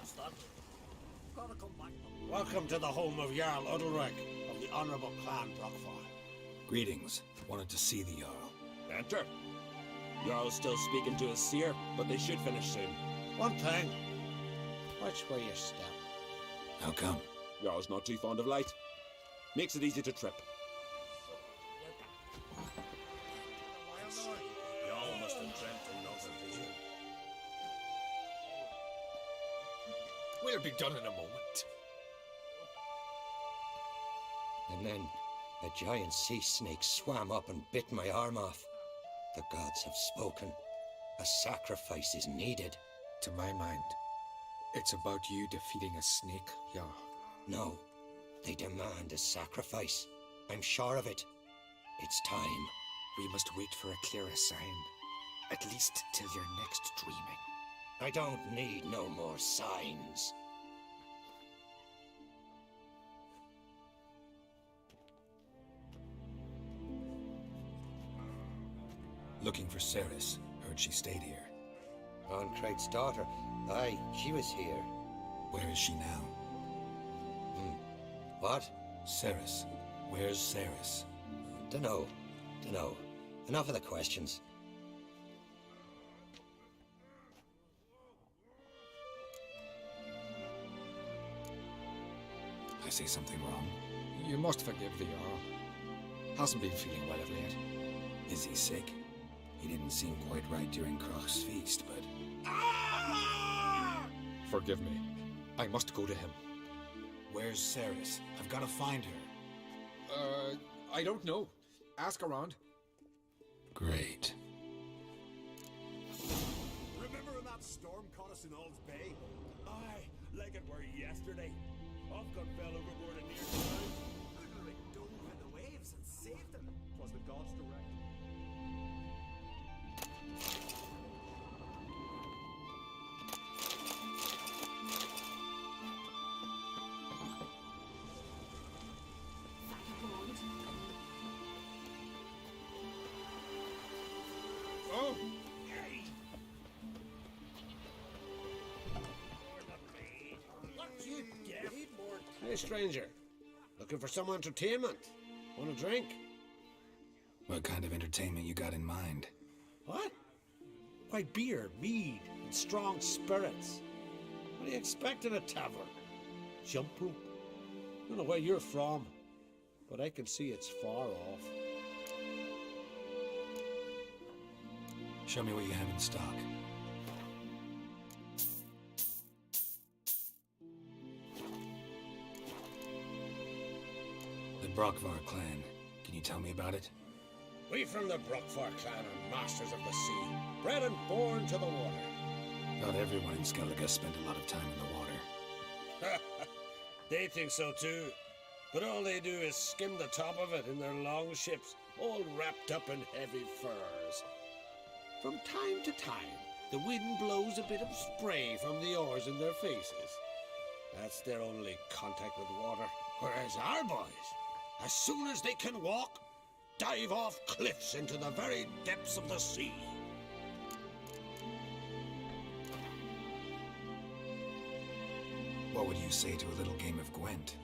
What's that? Gotta come back. Welcome to the home of Jarl Udalreg of the Honourable Clan Brockfar. Greetings. Wanted to see the Jarl. Enter. Jarl's still speaking to his seer, but they should finish soon. One thing. Watch where you step. How come? Jarl's not too fond of light. Makes it easy to trip. Jarl must have dreamt another vision. We'll be done in a moment. And then a giant sea snake swam up and bit my arm off. The gods have spoken. A sacrifice is needed. To my mind, it's about you defeating a snake, Jarl. No, they demand a sacrifice. I'm sure of it. It's time. We must wait for a clearer sign. At least till your next dreaming. I don't need no more signs. Looking for Ceres. Heard she stayed here. Craig's daughter. Aye, she was here. Where is she now? What? Ceres. Where's Ceres? Dunno. Enough of the questions. I say something wrong? You must forgive the Jarl. Hasn't been feeling well of late. Is he sick? He didn't seem quite right during Krach's feast, but... Forgive me. I must go to him. Where's Ceres? I've got to find her. I don't know. Ask around. Great. Remember when that storm caught us in Ald's Bay? Aye, like it were yesterday. Ofcom fell overboard and near drowned. Udalreg dove in the waves and saved him. 'Twas the gods direct. Oh! You deaf? Hey, stranger. Looking for some entertainment? Want a drink? What kind of entertainment you got in mind? What? Why, beer, mead, and strong spirits. What do you expect in a tavern? Jump rope? I don't know where you're from, but I can see it's far off. Show me what you have in stock. The Brockvar clan. Can you tell me about it? We from the Brockfar clan are masters of the sea, bred and born to the water. Not everyone in Skellige spent a lot of time in the water. They think so too, but all they do is skim the top of it in their long ships, all wrapped up in heavy furs. From time to time, the wind blows a bit of spray from the oars in their faces. That's their only contact with water. Whereas our boys, as soon as they can walk, dive off cliffs into the very depths of the sea. What would you say to a little game of Gwent?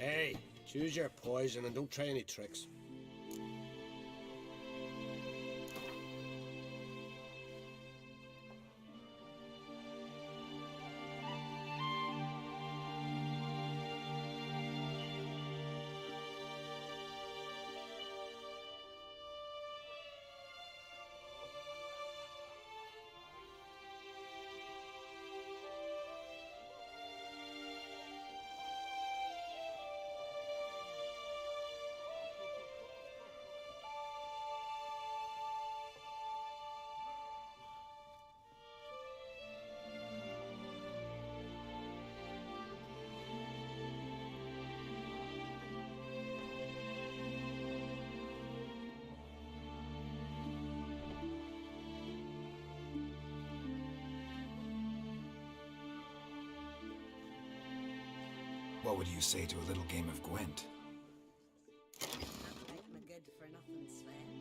Hey, choose your poison and don't try any tricks. What would you say to a little game of Gwent? That'll make him a good for nothing Sven.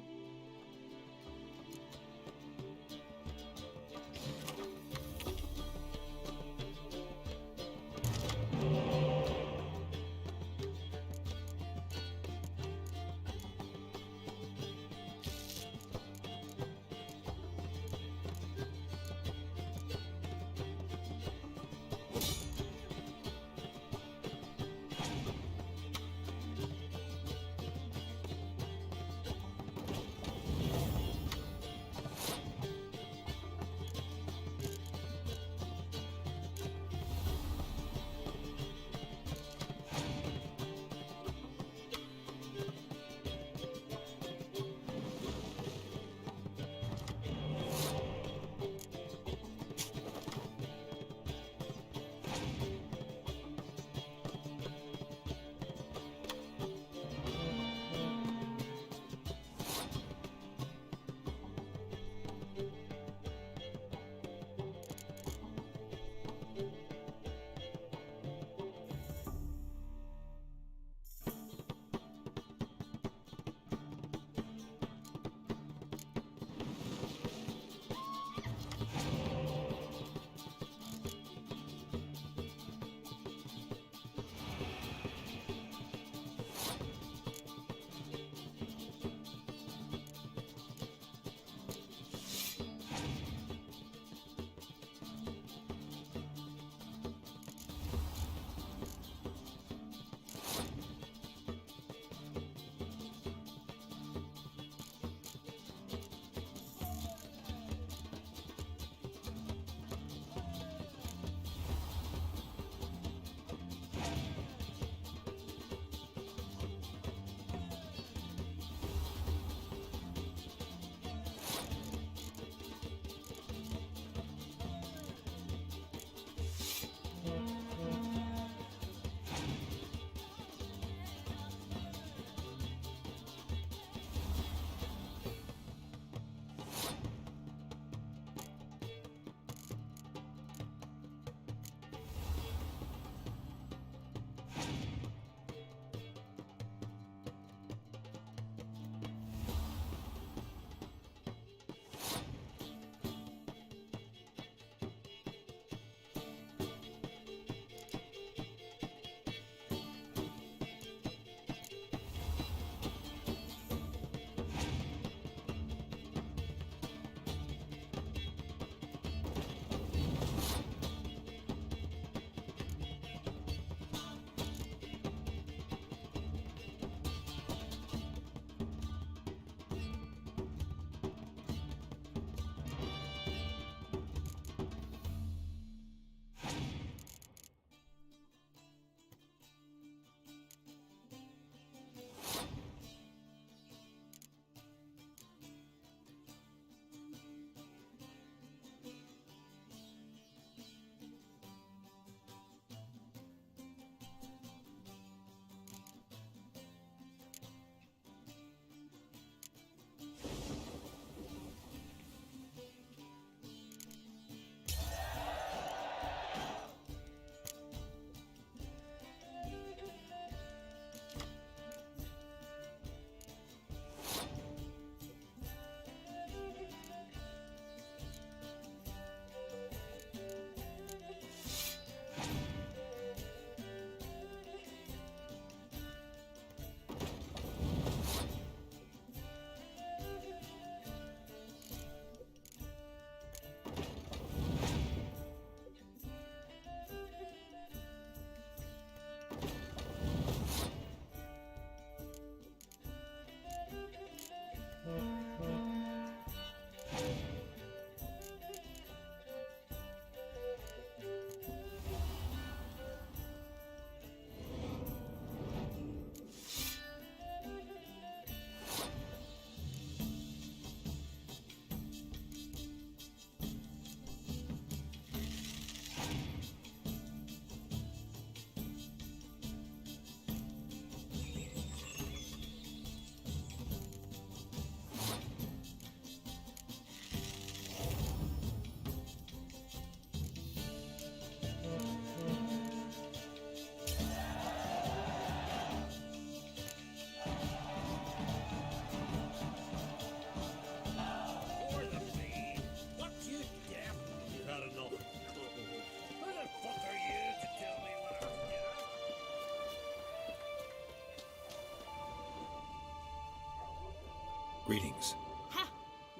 Greetings. Ha!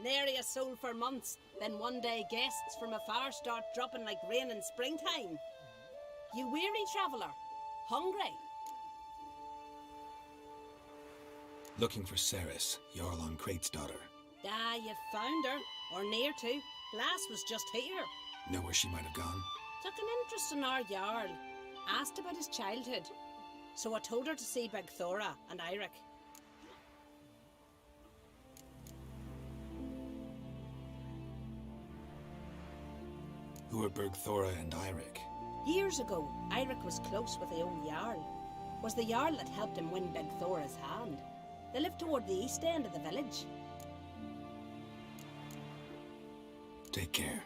Nary a soul for months. Then one day guests from afar start dropping like rain in springtime. You weary traveller? Hungry? Looking for Ceres, Jarl on Crate's daughter. Ah, you found her. Or near to. Lass was just here. Know where she might have gone? Took an interest in our Jarl. Asked about his childhood. So I told her to see Begthora and Eirik. Who are Bergthora and Eirik? Years ago, Eirik was close with the old Jarl. Was the Jarl that helped him win Begthora's hand. They lived toward the east end of the village. Take care.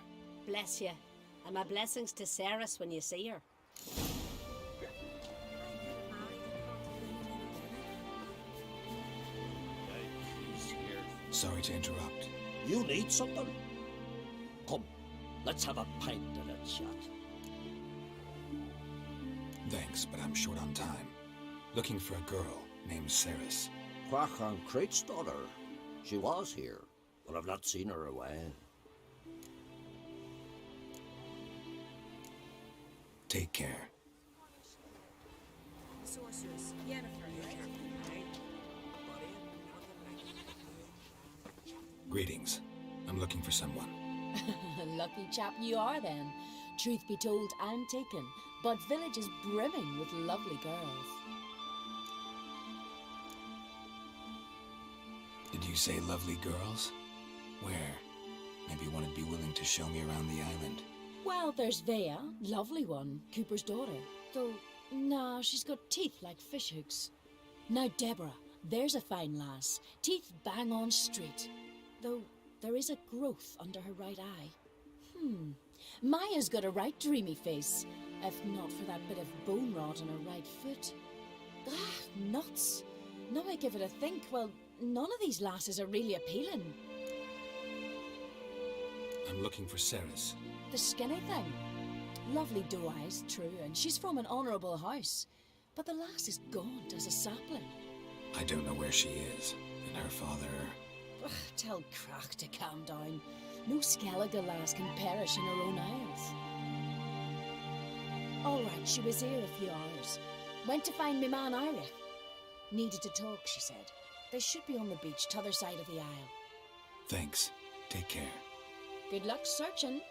Bless you. And my blessings to Ceres when you see her. Sorry to interrupt. You need something? Come, let's have a pint and a chat. Thanks, but I'm short on time. Looking for a girl named Ceres. Quack on Crate's daughter. She was here, but I've not seen her a while. Take care. Sorceress, Yennefer, Greetings. I'm looking for someone. Lucky chap you are then. Truth be told, I'm taken, but village is brimming with lovely girls. Did you say lovely girls? Where? Maybe one would be willing to show me around the island. Well, there's Vea, lovely one, Cooper's daughter. Though, nah, she's got teeth like fishhooks. Now Deborah, there's a fine lass. Teeth bang on straight. Though, there is a growth under her right eye. Maya's got a right dreamy face, if not for that bit of bone rot on her right foot. Ah, nuts. Now I give it a think, well, none of these lasses are really appealing. I'm looking for Ceres. The skinny thing. Lovely doe eyes, true, and she's from an honourable house. But the lass is gaunt as a sapling. I don't know where she is, and her father... Ugh, tell Crack to calm down. No Skellige lass can perish in her own isles. All right, she was here a few hours. Went to find me man Eirik. Needed to talk, she said. They should be on the beach, t'other side of the isle. Thanks. Take care. Good luck searching.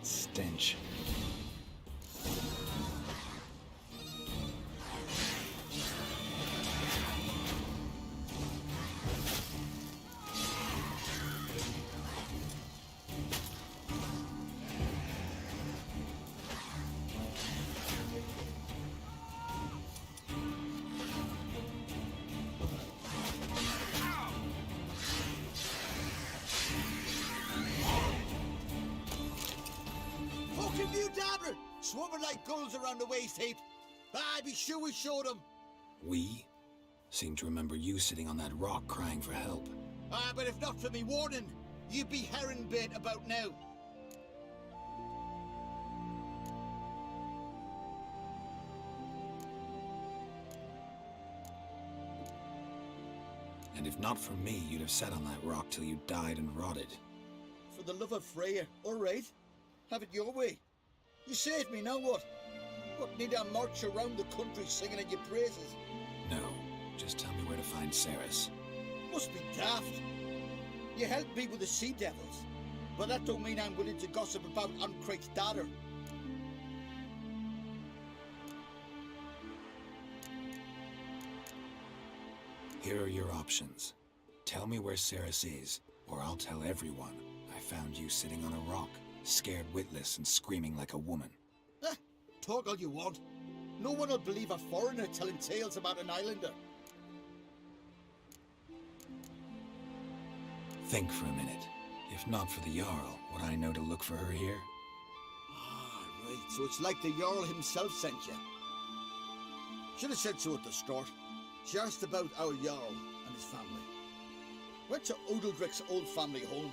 Stench. You dabber! Swimming like gulls around the waist heap. Ah, be sure we showed them. We? Seem to remember you sitting on that rock crying for help. Ah, but if not for me warning, you'd be herring bait about now. And if not for me, you'd have sat on that rock till you died and rotted. For the love of Freya, all right. Have it your way. You saved me, now what? What, need I march around the country singing at your praises? No, just tell me where to find Ceres. Must be daft. You helped me with the sea devils, but that don't mean I'm willing to gossip about Uncrake's daughter. Here are your options. Tell me where Ceres is, or I'll tell everyone I found you sitting on a rock, scared witless and screaming like a woman. Talk all you want. No one will believe a foreigner telling tales about an islander. Think for a minute. If not for the Jarl, would I know to look for her here? Ah, right. So it's like the Jarl himself sent you. Should have said so at the start. She asked about our Jarl and his family. Went to Udaldric's old family home.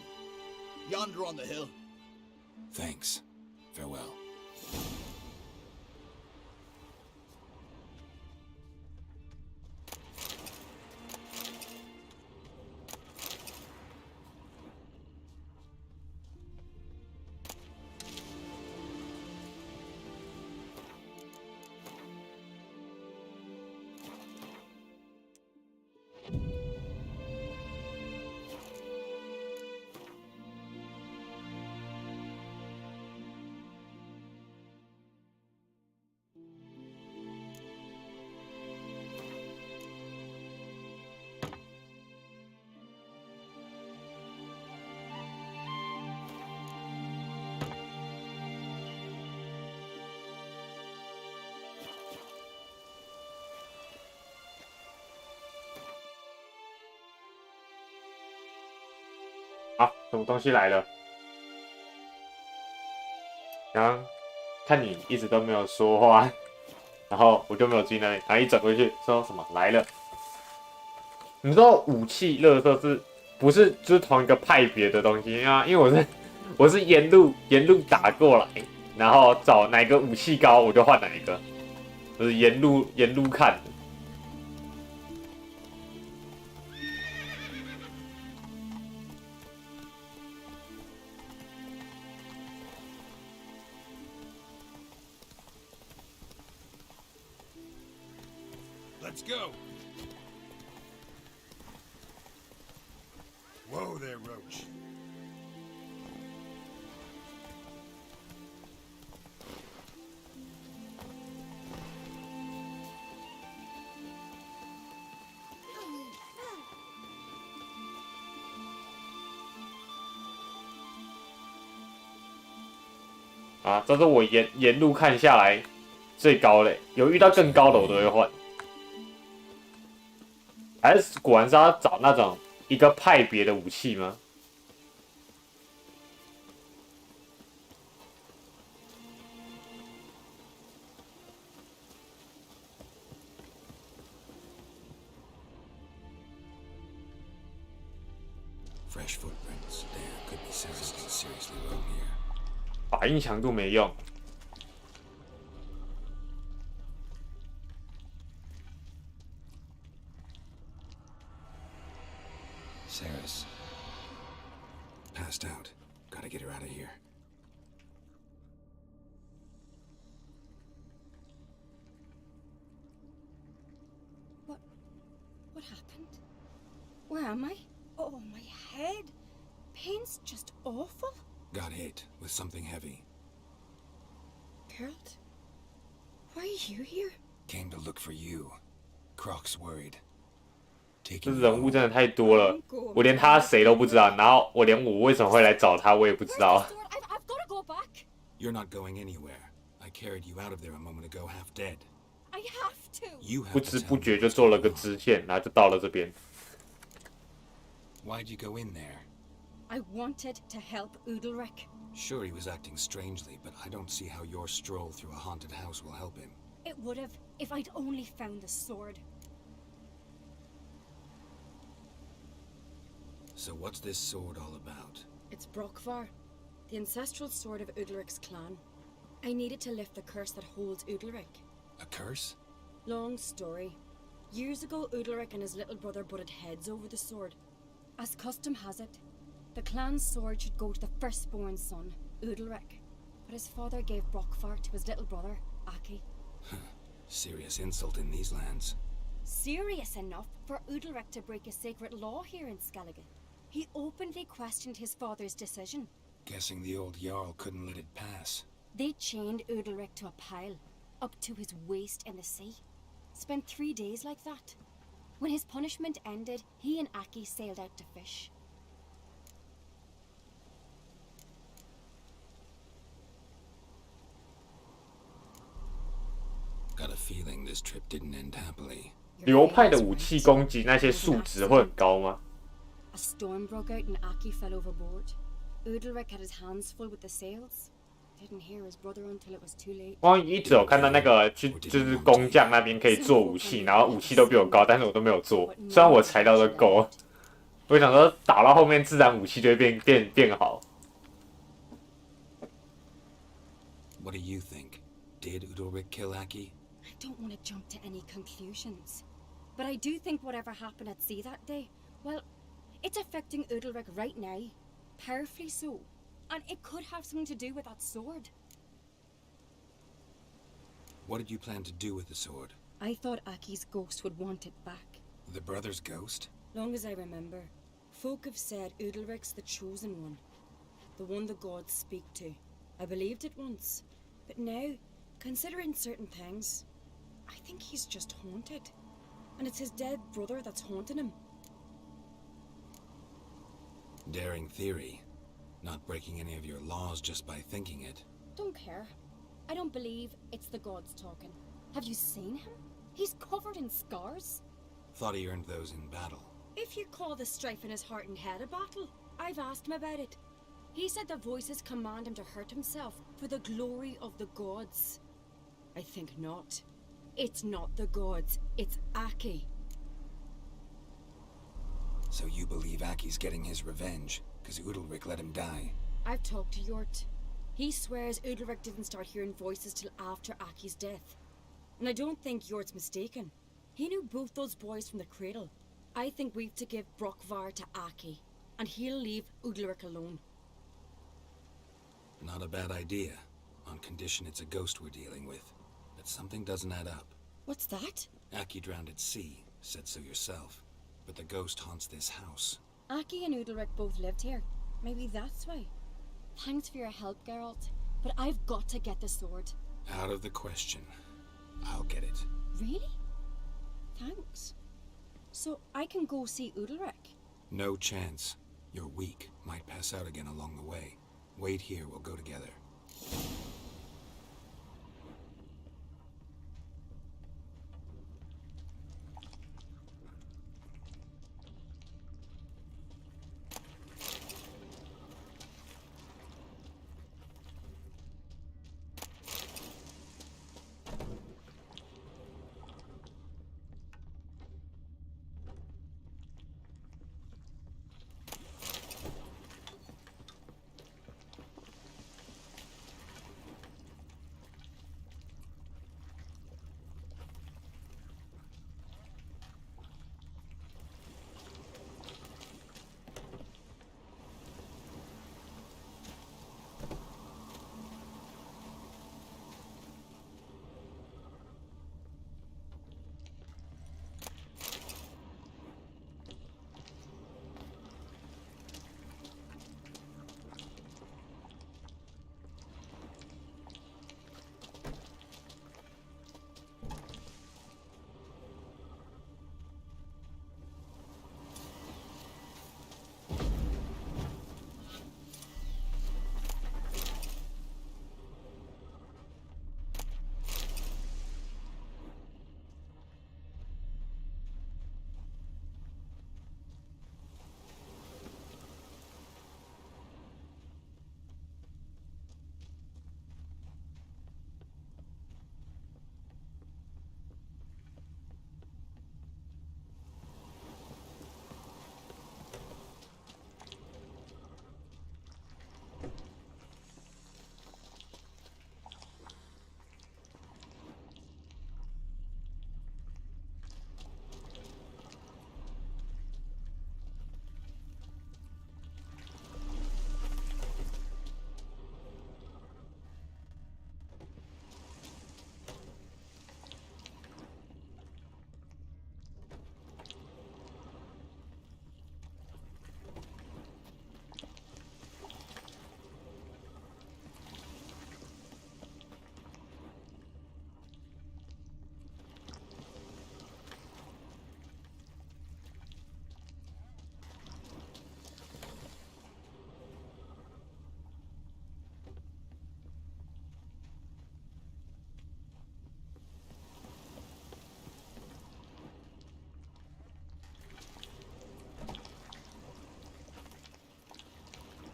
Yonder on the hill. Thanks. Farewell.啊，什么东西来了？然后看你一直都没有说话，然后我就没有注意那里，然后一转过去说什么来了。你知道武器垃圾是不是就是同一个派别的东西啊？因为我是沿路打过来，然后找哪个武器高我就换哪一个，就是沿路看。Let's go. Whoa there, Roach.啊，这是我沿路看下来最高嘞，有遇到更高的我都会换。还是果然是要找那种一个派别的武器吗？ Fresh footprints. There could be Ceres seriously wrong here. 反应强度没用。 Ceres. Passed out. Gotta get her out of here. What happened? Where am I? Oh, my head. Pain's just awful. Got hit with something heavy. Geralt? Why are you here? Came to look for you. Croc's worried. 这人物真的太多了，我连他谁都不知道，然后我连我为什么会来找他我也不知道。 I've got to go back. You're not going anywhere. I carried you out of there a moment ago, half dead. I have to. You have 不知不觉就做了个支线，然后就到了这边。 Why'd you go in there? I wanted to help Udalric. Sure, he was acting strangely, but I don't see how your stroll through a haunted house will help him. It would have if I'd only found the sword. So what's this sword all about? It's Brokvar, the ancestral sword of Udalric's clan. I needed to lift the curse that holds Udalric. A curse? Long story. Years ago, Udalric and his little brother butted heads over the sword. As custom has it, the clan's sword should go to the firstborn son, Udalric. But his father gave Brokvar to his little brother, Aki. Serious insult in these lands. Serious enough for Udalric to break a sacred law here in Skellige. He openly questioned his father's decision. Guessing the old Jarl couldn't let it pass. They chained Udalric to a pile, up to his waist in the sea. Spent 3 days like that. When his punishment ended, he and Aki sailed out to fish. Got a feeling this trip didn't end happily. 流派的武器攻击那些数值会很高吗？ A storm broke out and Aki fell overboard. Udalric had his hands full with the sails. Didn't hear his brother until it was too late. 我一直有看到那个就是工匠那边可以做武器，然后武器都比我高，但是我都没有做。虽然我材料都够，我想说打到后面自然武器就会变好。 What do you think? Did Udalric kill Aki? I don't want to jump to any conclusions. But I do think whatever happened at sea that day, well, it's affecting Udalric right now. Powerfully so. And it could have something to do with that sword. What did you plan to do with the sword? I thought Aki's ghost would want it back. The brother's ghost? Long as I remember, folk have said Udalric's the chosen one. The one the gods speak to. I believed it once. But now, considering certain things, I think he's just haunted. And it's his dead brother that's haunting him. Daring theory. Not breaking any of your laws just by thinking it. Don't care. I don't believe it's the gods talking. Have you seen him? He's covered in scars. Thought he earned those in battle. If you call the strife in his heart and head a battle, I've asked him about it. He said the voices command him to hurt himself for the glory of the gods. I think not. It's not the gods, it's Aki. So you believe Aki's getting his revenge, because Udalric let him die? I've talked to Yort. He swears Udalric didn't start hearing voices till after Aki's death. And I don't think Yort's mistaken. He knew both those boys from the cradle. I think we've to give Brockvar to Aki, and he'll leave Udalric alone. Not a bad idea, on condition it's a ghost we're dealing with. But something doesn't add up. What's that? Aki drowned at sea, said so yourself. But the ghost haunts this house. Aki and Udalric both lived here. Maybe that's why. Thanks for your help, Geralt. But I've got to get the sword. Out of the question. I'll get it. Really? Thanks. So I can go see Udalric? No chance. You're weak. Might pass out again along the way. Wait here, we'll go together.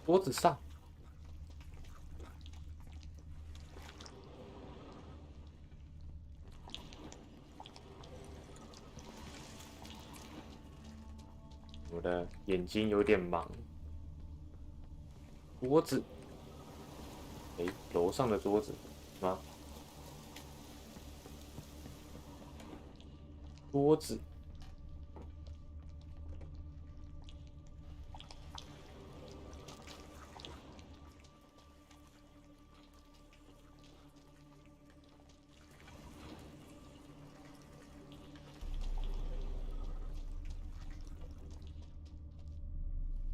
桌子上。我的眼睛有点盲。桌子，楼上的桌子吗？桌子。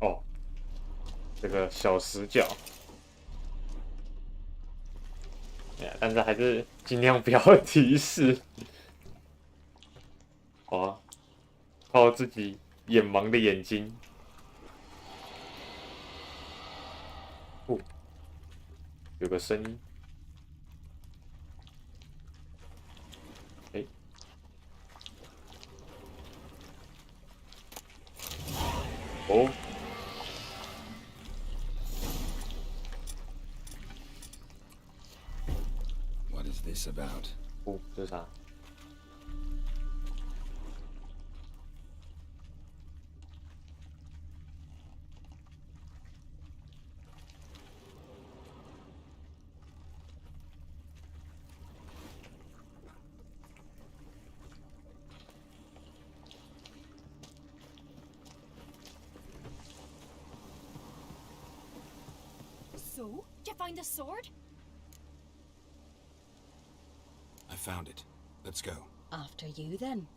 哦，这个小死角。但是还是尽量不要提示。哦，靠自己眼盲的眼睛。哦，有个声音。哦。What is this about? 哦，这是啥So, did you find the sword? I found it. Let's go. After you, then.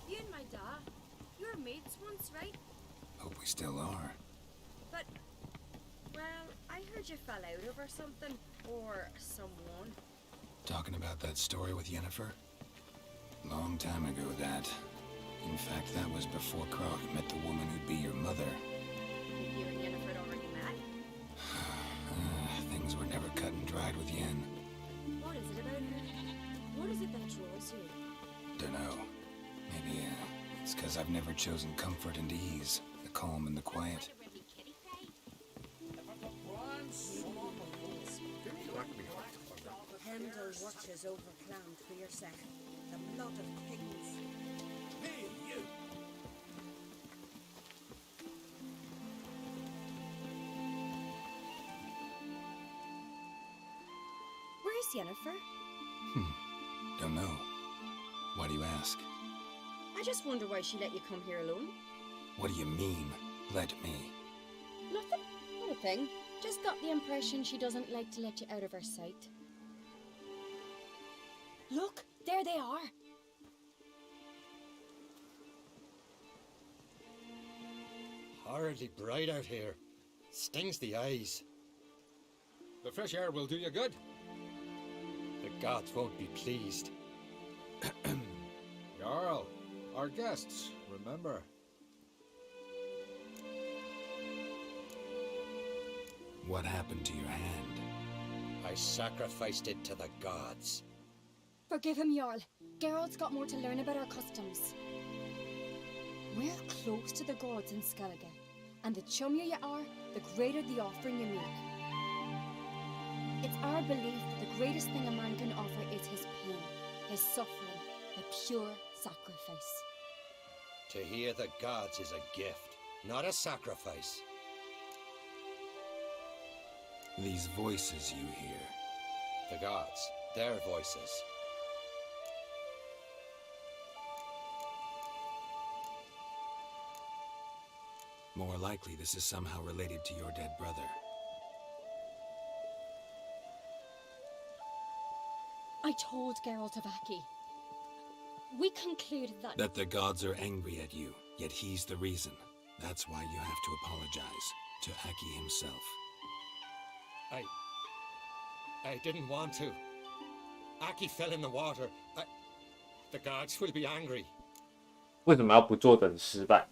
You and my dad, you were mates once, right? Hope we still are. But, well, I heard you fell out over something, or someone. Talking about that story with Yennefer? Long time ago, that. In fact, that was before Krog met the woman who'd be your mother. You and Yennefer had already met? Things were never cut and dried with Yen. What is it about her? What is it that draws you? Dunno. Maybe, it's 'cause I've never chosen comfort and ease, the calm and the quiet. Heimdall watches over Clan Twirsec, the blood of kings. Hey, you! Where's Yennefer? Don't know. Why do you ask? I just wonder why she let you come here alone. What do you mean, let me? Nothing. Not a thing. Just got the impression she doesn't like to let you out of her sight. Look, there they are. Horridly bright out here. Stings the eyes. The fresh air will do you good. The gods won't be pleased. Jarl, our guests, remember. What happened to your hand? I sacrificed it to the gods. Forgive him, Jarl. Geralt's got more to learn about our customs. We're close to the gods in Skellige, and the chummier you are, the greater the offering you make. It's our belief that the greatest thing a man can offer is his pain, his suffering, a pure sacrifice. To hear the gods is a gift, not a sacrifice. These voices you hear. The gods, their voices. More likely this is somehow related to your dead brother. I told Geralt of Aki. We concluded That the gods are angry at you, yet he's the reason. That's why you have to apologize to Aki himself. I didn't want to. Aki fell in the water. The gods will be angry. 为什么要不做等失败？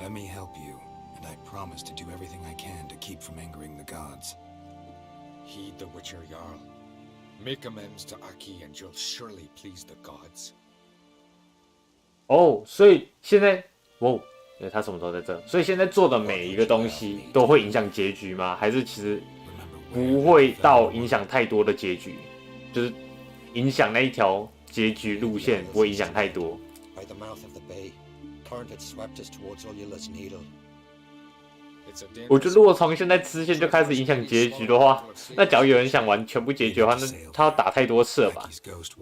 Let me help you, and I promise to do everything I can to keep from angering the gods. Heed the Witcher, Jarl. Make amends to Aki, and you'll surely please the gods. 哦，所以现在，哦，他什么时候在这？所以现在做的每一个东西都会影响结局吗？还是其实不会到影响太多的结局？就是影响那一条结局路线不会影响太多。By the mouth of the bay, current had swept us towards Ullula's needle. 我觉得如果从现在支线就开始影响结局的话，那假如有人想玩全部结局的话，那他要打太多次了吧？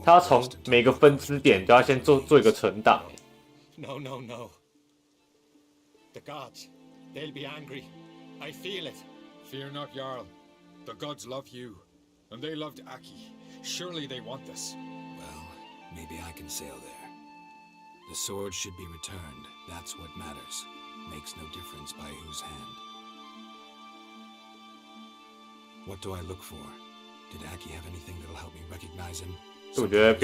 他要从每个分支点都要先做一个存档。No, no, no. The gods, they'll be angry. I feel it. Fear not, Jarl. The gods love you, and they loved Aki. Surely they want this. Well, maybe I can sail there. The sword should be returned. That's what matters. Makes no difference by whose hand. What do I look for? Did Aki have anything that'll help me recognize him? 我觉得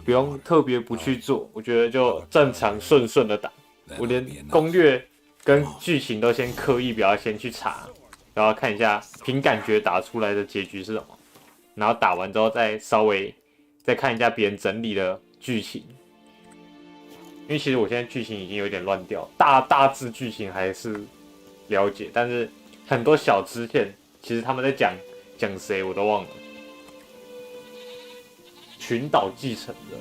不用特别不去做，我觉得就正常顺顺的打。我连攻略跟剧情都先刻意不要先去查，然后看一下凭感觉打出来的结局是什么，然后打完之后再稍微再看一下别人整理的剧情。因为其实我现在剧情已经有点乱掉，大致剧情还是了解，但是很多小支线其实他们在讲谁我都忘了。群岛继承人，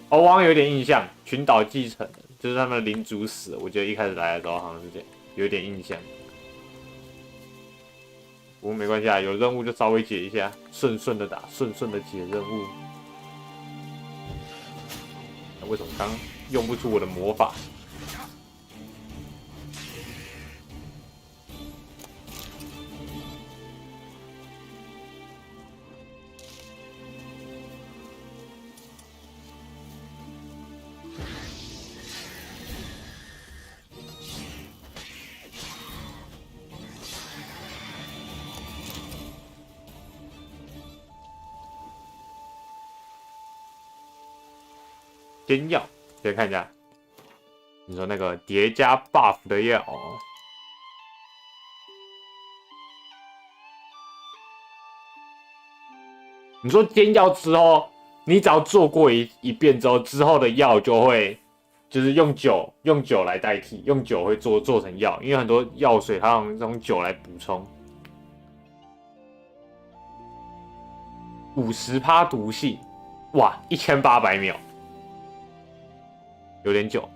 哦，我好像有点印象，群岛继承人就是他们的领主死了，我记得一开始来的时候好像是这样，有点印象。不过没关系啊，有任务就稍微解一下，顺顺的打，顺顺的解任务。为什么刚用不出我的魔法？仙药，先看一下。你说那个叠加 buff 的药，你说煎药之后，你只要做过一遍之后，之后的药就会就是用酒来代替，用酒会做成药，因为很多药水它用酒来补充。50%毒性，哇，1800秒。有点久，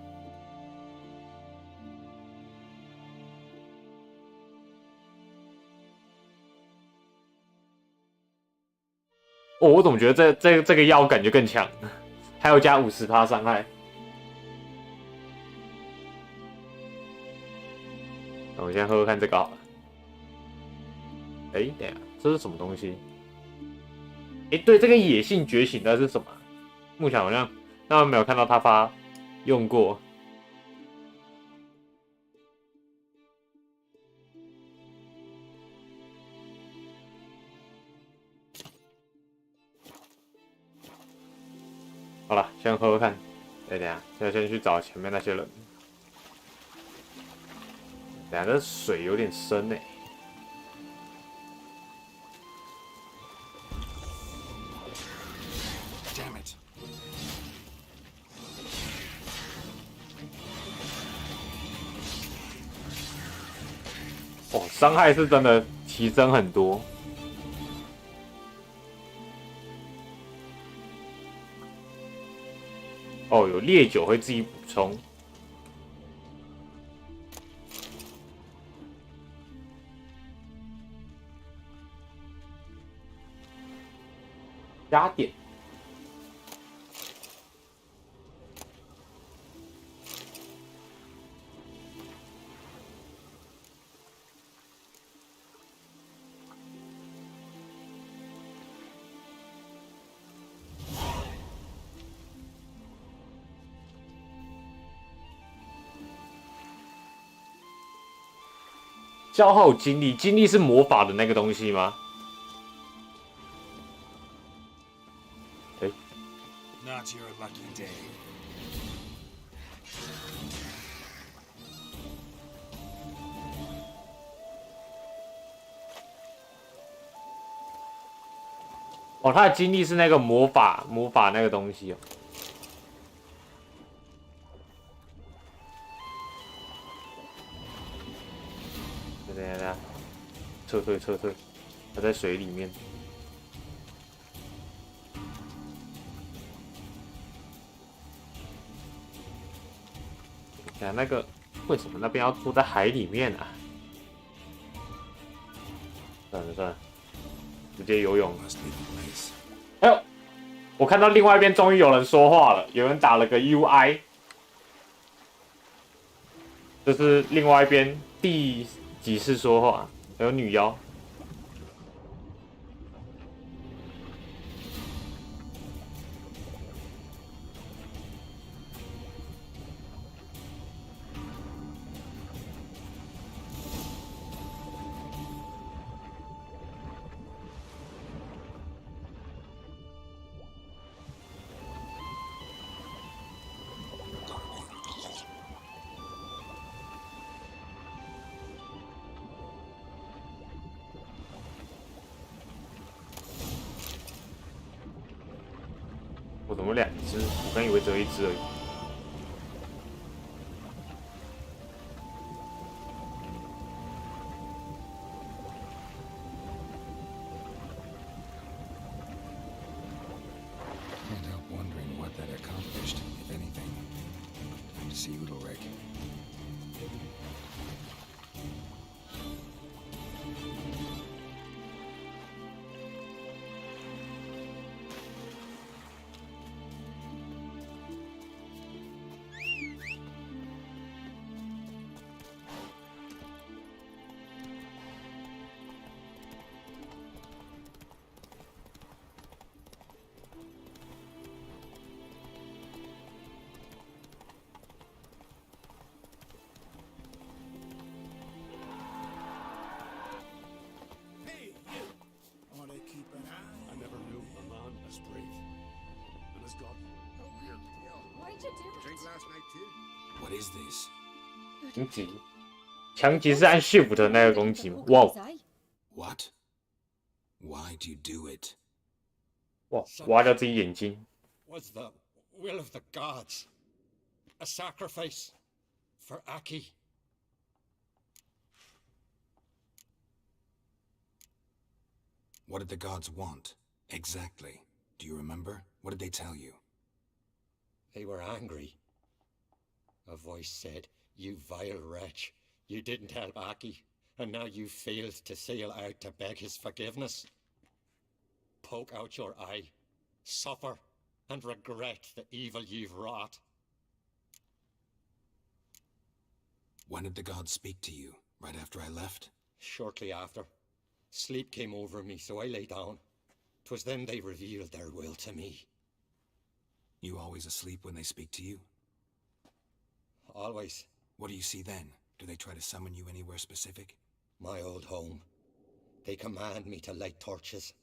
哦，我怎么觉得这个药感觉更强？还有加50%伤害。那我先喝喝看这个好了。哎，等一下，这是什么东西？哎，对，这个野性觉醒的是什么？目前好像没有看到他发。用过，好了，先喝喝看。等一下，现在先去找前面那些人。等一下，这水有点深欸。哦，伤害是真的提升很多。哦，有烈酒会自己补充。加点。消耗精力，精力是魔法的那个东西吗？哎 Not your lucky day. 哦，他的经历是那个魔法那个东西哦。等下，撤退，他在水里面。看那个，为什么那边要拖在海里面啊？算了，直接游泳。哎呦，我看到另外一边终于有人说话了，有人打了个 UI， 这是另外一边第几次说话？有女妖。我怎么两只？我刚以为只有一只而已。Can't help wondering what that accomplished, if anything. Time to see Udalric. I never knew a man as brave and as godly. Why'd you do it? Drink last night too. What is this? 攻击，强击是按 Shift 的那个攻击吗？哇 What? Why do you do it? 哇，挖掉自己眼睛。 Was the will of the gods a sacrifice for Aki? What did the gods want? Exactly. Do you remember? What did they tell you? They were angry. A voice said, "You vile wretch, you didn't help Aki, and now you failed to sail out to beg his forgiveness. Poke out your eye, suffer, and regret the evil you've wrought." When did the gods speak to you? Right after I left? Shortly after. Sleep came over me, so I lay down. 'Twas then they revealed their will to me. You always asleep when they speak to you? Always. What do you see then? Do they try to summon you anywhere specific? My old home. They command me to light torches,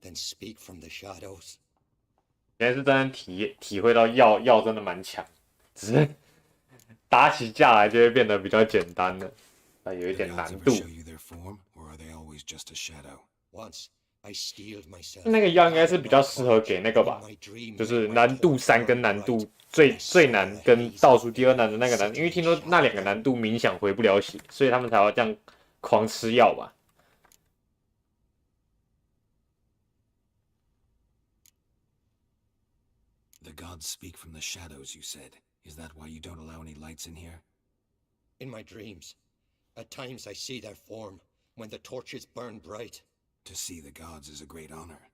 then speak from the shadows. 现在是真的体会到药真的蛮强，只是打起架来就会变得比较简单了，有一点难度。 那个药应该是比较适合给那个吧，就是难度3跟难度最难跟倒数第2难的那个难，因为听说那2个难度冥想回不了血，所以他们才要这样狂吃药吧。 The gods speak from the shadows, you said. Is that why you don't allow any lights in here? In my dreams, at times I see their form when the torches burn bright. To see the gods is a great honor.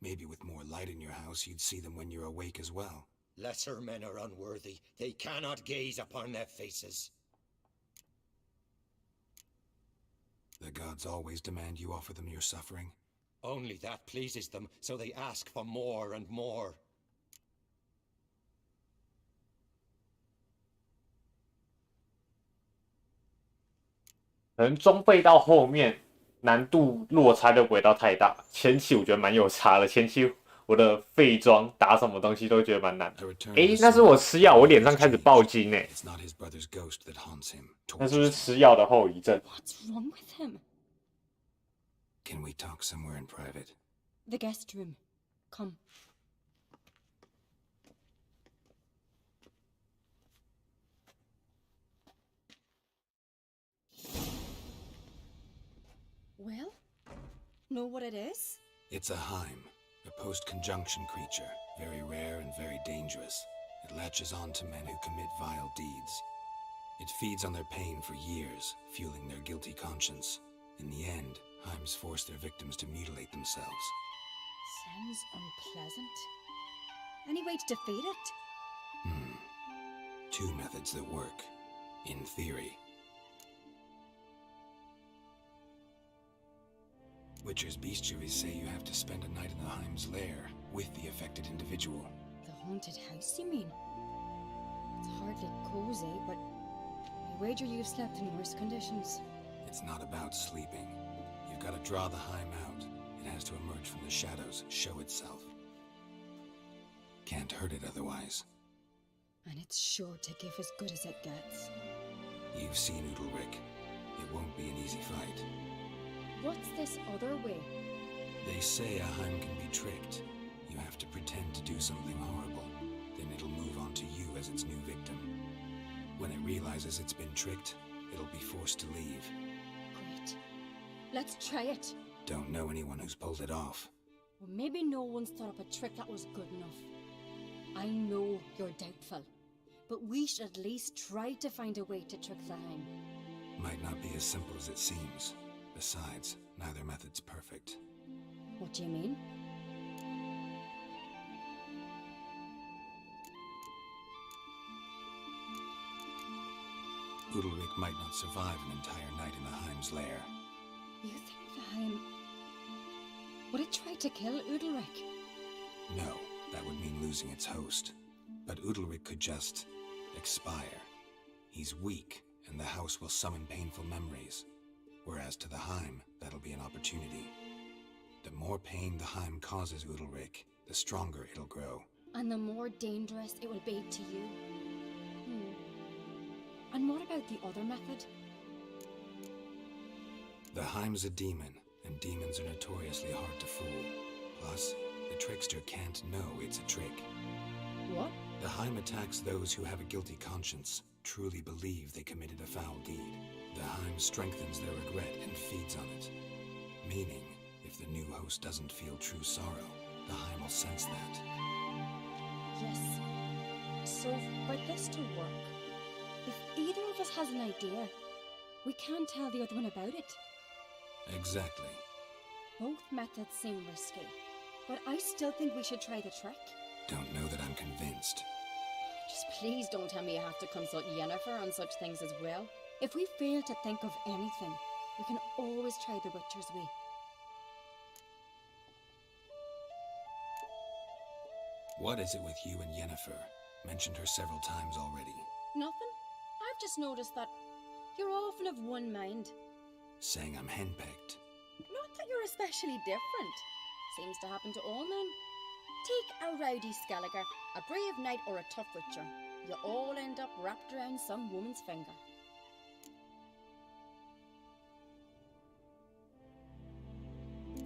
Maybe with more light in your house, you'd see them when you're awake as well. Lesser men are unworthy. They cannot gaze upon their faces. The gods always demand you offer them your suffering? Only that pleases them, so they ask for more and more. 可能中辈到后面难度落差就不会到太大，前期我觉得蛮有差的。前期我的废装打什么东西都觉得蛮难。那是我吃药，我脸上开始爆筋那是不是吃药的后遗症 What's wrong with him? Can we talk somewhere in private? The guest room. Come. Well, know what it is? It's a Heim, a post-conjunction creature, very rare and very dangerous. It latches on to men who commit vile deeds. It feeds on their pain for years, fueling their guilty conscience. In the end, Heims force their victims to mutilate themselves. Sounds unpleasant. Any way to defeat it? Two methods that work, in theory. Witcher's bestiaries say you have to spend a night in the Heim's lair with the affected individual. The haunted house, you mean? It's hardly cozy, but I wager you've slept in worse conditions. It's not about sleeping. You've got to draw the Heim out. It has to emerge from the shadows, show itself. Can't hurt it otherwise. And it's sure to give as good as it gets. You've seen Udalric. It won't be an easy fight. What's this other way? They say a Heim can be tricked. You have to pretend to do something horrible. Then it'll move on to you as its new victim. When it realizes it's been tricked, it'll be forced to leave. Great. Let's try it. Don't know anyone who's pulled it off. Well, maybe no one's thought up a trick that was good enough. I know you're doubtful, but we should at least try to find a way to trick the Heim. Might not be as simple as it seems. Besides, neither method's perfect. What do you mean? Udalric might not survive an entire night in the Heim's lair. You think the Heim... would it try to kill Udalric? No, that would mean losing its host. But Udalric could just... expire. He's weak, and the house will summon painful memories. Whereas to the Heim, that'll be an opportunity. The more pain the Heim causes Udalric, the stronger it'll grow. And the more dangerous it will be to you. And what about the other method? The Heim's a demon, and demons are notoriously hard to fool. Plus, the trickster can't know it's a trick. What? The Heim attacks those who have a guilty conscience, truly believe they committed a foul deed. The Heim strengthens their regret and feeds on it. Meaning, if the new host doesn't feel true sorrow, the Heim will sense that. Yes. So, for this to work, if either of us has an idea, we can't tell the other one about it. Exactly. Both methods seem risky, but I still think we should try the trick. Don't know that I'm convinced. Just please don't tell me you have to consult Yennefer on such things as well. If we fail to think of anything, we can always try the Witcher's way. What is it with you and Yennefer? Mentioned her several times already. Nothing. I've just noticed that you're often of one mind. Saying I'm henpecked. Not that you're especially different. Seems to happen to all men. Take a rowdy Skelliger, a brave knight or a tough Witcher. You all end up wrapped around some woman's finger.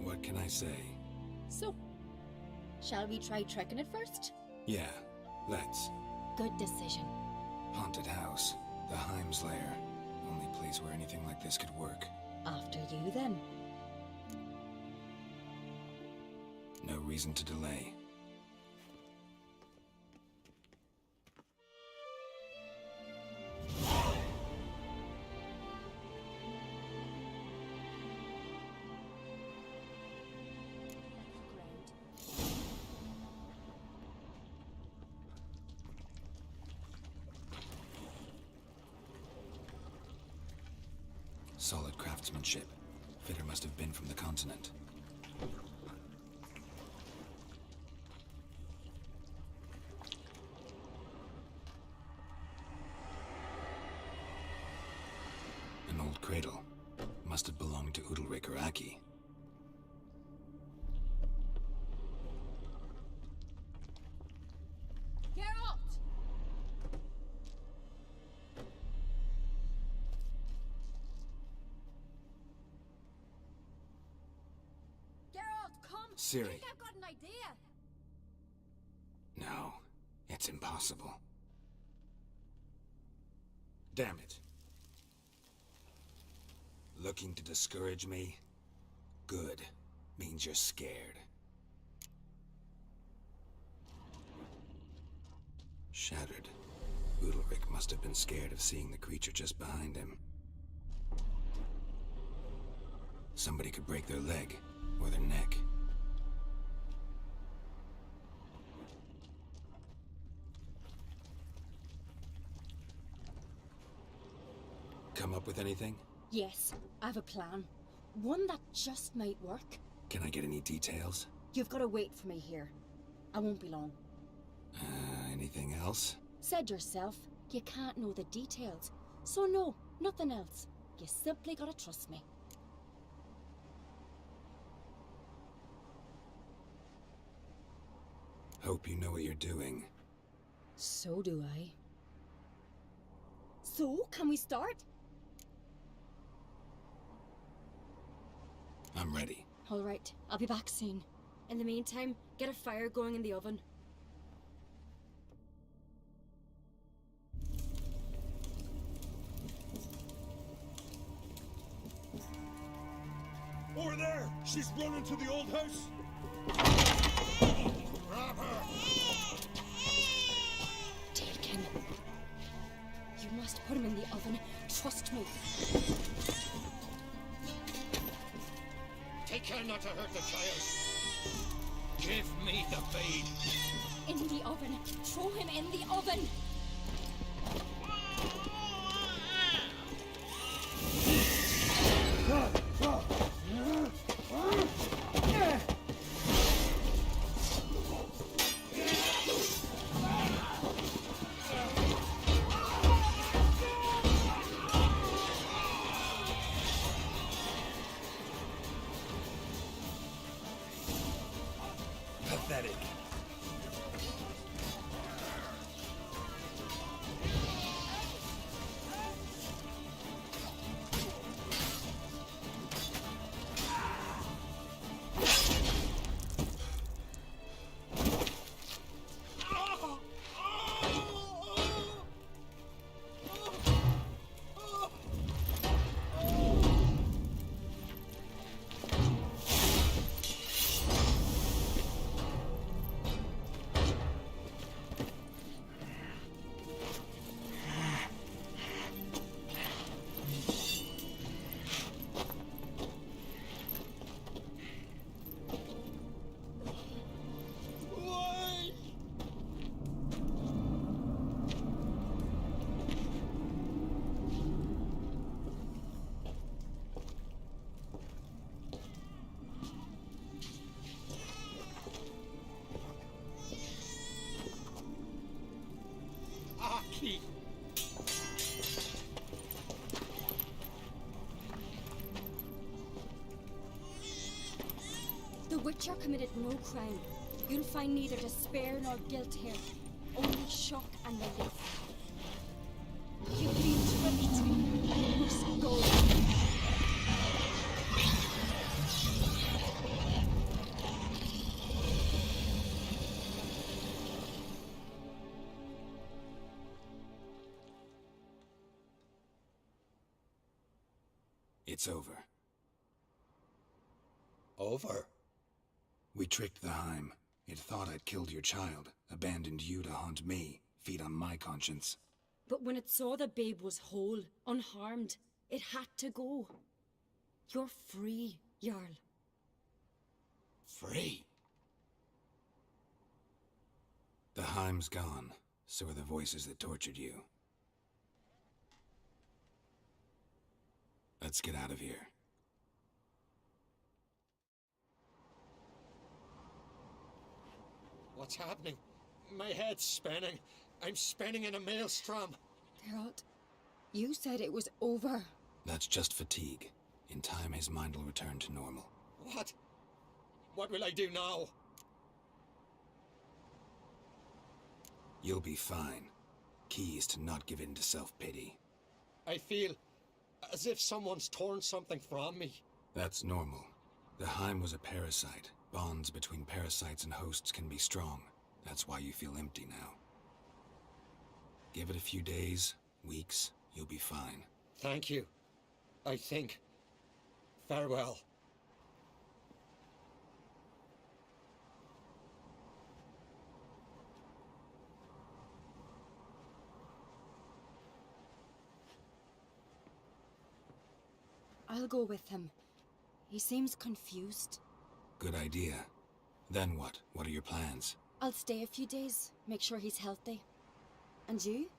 What can I say? So, shall we try tricking it first? Yeah, let's. Good decision. Haunted house, the Heim's lair. Only place where anything like this could work. After you, then. No reason to delay. Solid craftsmanship. Fitter must have been from the continent. An old cradle. Must have belonged to Udalric or Aki. Siri. I've got an idea. No, it's impossible. Damn it. Looking to discourage me? Good. Means you're scared. Shattered. Udalric must have been scared of seeing the creature just behind him. Somebody could break their leg, or their neck. Come up with anything? Yes, I have a plan. One that just might work. Can I get any details? You've got to wait for me here. I won't be long. Anything else? Said yourself, you can't know the details. So no, nothing else. You simply gotta trust me. Hope you know what you're doing. So do I. So, can we start? I'm ready. All right, I'll be back soon. In the meantime, get a fire going in the oven. Over there! She's running to the old house! Grab her! Take him. You must put him in the oven. Trust me. Take care not to hurt the child. Give me the babe. In the oven. Throw him in the oven. Pathetic. The Witcher committed no crime. You'll find neither despair nor guilt here. Only shock and relief. You've been tricked. You must go. It's over. Over? We tricked the Heim. It thought I'd killed your child, abandoned you to haunt me, feed on my conscience. But when it saw the babe was whole, unharmed, it had to go. You're free, Jarl. Free? The Heim's gone, so are the voices that tortured you. Let's get out of here. What's happening? My head's spinning. I'm spinning in a maelstrom. Geralt, you said it was over. That's just fatigue. In time, his mind will return to normal. What? What will I do now? You'll be fine. Key is to not give in to self-pity. I feel as if someone's torn something from me. That's normal. The Heim was a parasite. Bonds between parasites and hosts can be strong. That's why you feel empty now. Give it a few days, weeks, you'll be fine. Thank you. I think. Farewell. I'll go with him. He seems confused. Good idea. Then what? What are your plans? I'll stay a few days, make sure he's healthy. And you?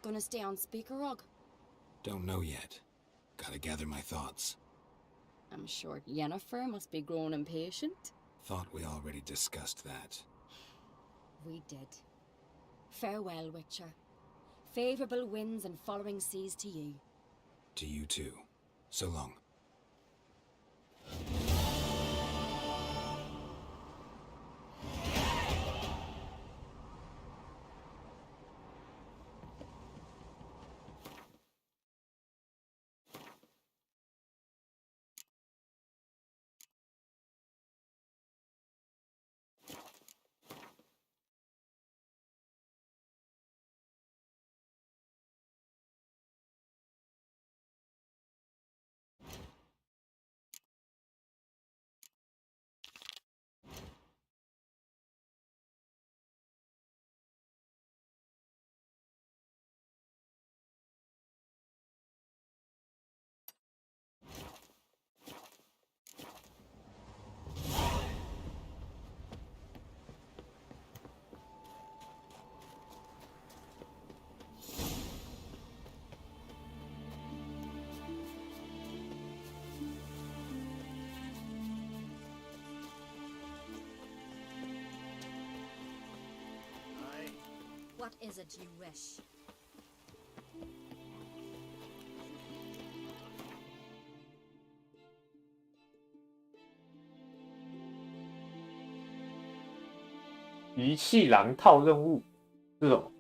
Gonna stay on Speaker Rog? Don't know yet. Gotta gather my thoughts. I'm sure Yennefer must be growing impatient. Thought we already discussed that. We did. Farewell, Witcher. Favourable winds and following seas to you. To you too. So long. What is it you wish?遗弃狼套任务是什么？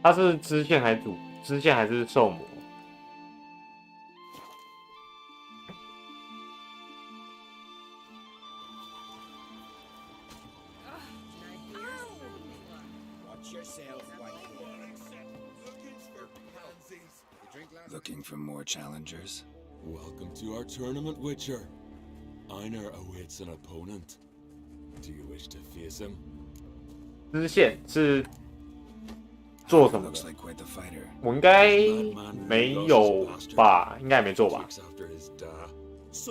它是支线还是支线还是兽魔？ Looking for more challengers? Welcome to our tournament, Witcher. Einar awaits an opponent. Do you wish to face him? 支线是做什么的？ Looks like quite the fighter. 我应该没有吧？应该也没做吧？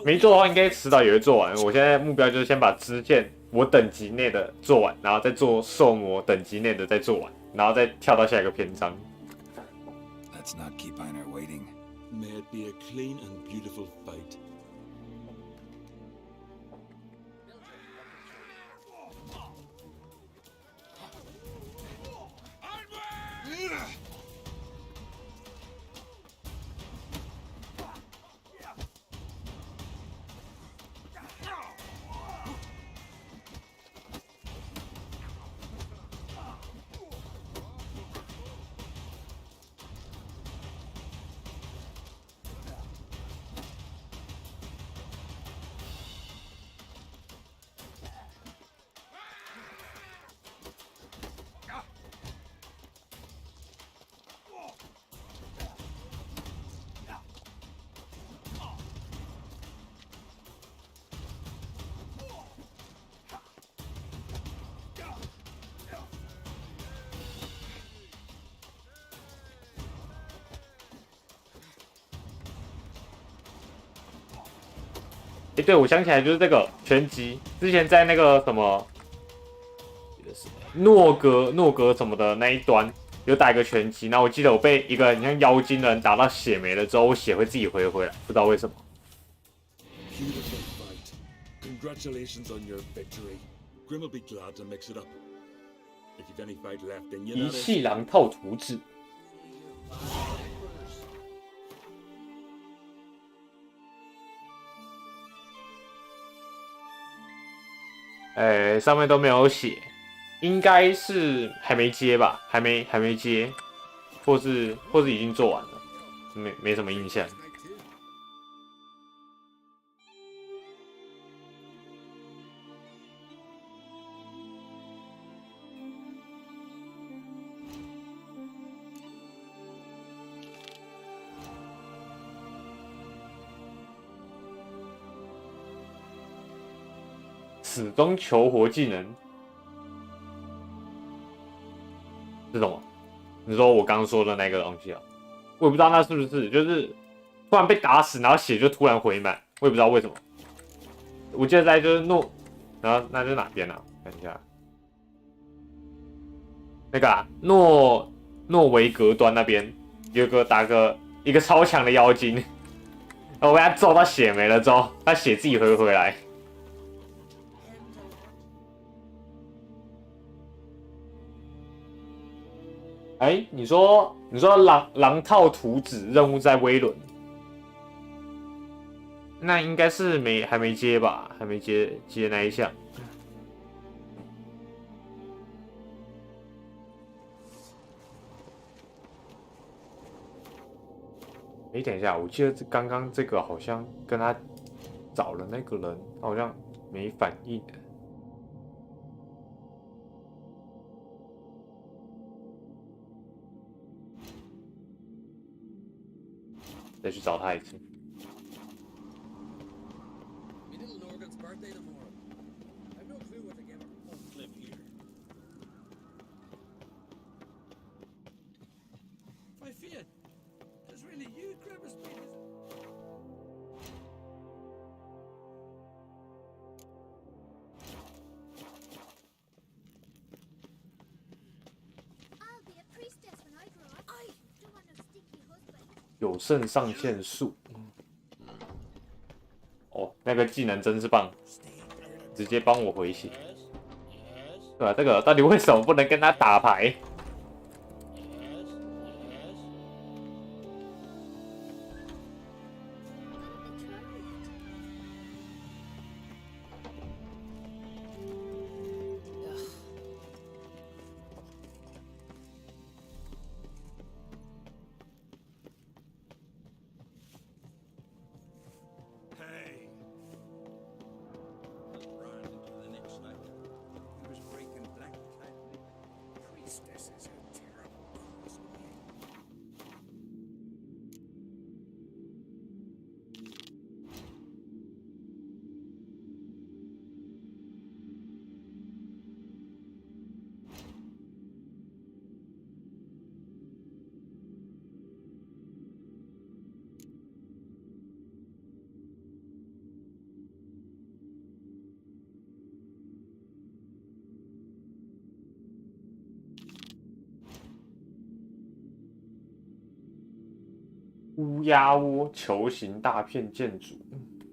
没做的话，应该迟早也会做完。我现在目标就是先把支线我等级内的做完，然后再做兽魔等级内的再做完，然后再跳到下一个篇章。 Let's not keep Einar waiting. May it be a clean and beautiful fight.哎，对，我想起来，就是这个拳击，之前在那个什么诺格什么的那一端有打一个拳击，然后我记得我被一个很像妖精的人打到血没了之后，我血会自己回来，不知道为什么。Beautiful fight. Congratulations on your victory. Grim will be glad to mix it up. If you've any fight left in you, 遗弃狼套图纸。 上面都没有写，应该是还没接吧，还没接，或是已经做完了，没什么印象。始终求活技能是什么？你说我刚刚说的那个东西啊？我也不知道那是不是，就是突然被打死，然后血就突然回满，我也不知道为什么。我记得在就是然后那是哪边啊？看一下，那个啊，诺维格端那边有一个超强的妖精，然后我被他揍到血没了之后，他血自己回来。哎，你说狼套图纸任务在威伦，那应该是还没接吧？还没接那一项。哎，等一下，我记得刚刚这个好像跟他找了那个人，好像没反应。再去找他一次。有肾上腺素。哦，那个技能真是棒，直接帮我回血。对吧？这个到底为什么不能跟他打牌？乌鸦窝球形大片建筑，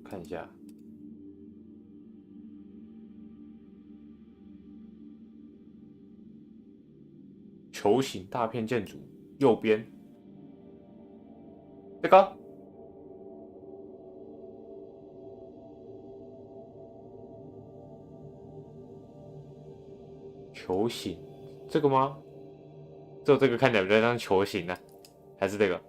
看一下。球形大片建筑右边，这个球形，这个吗？只有这个看起来比较像球形呢，还是这个？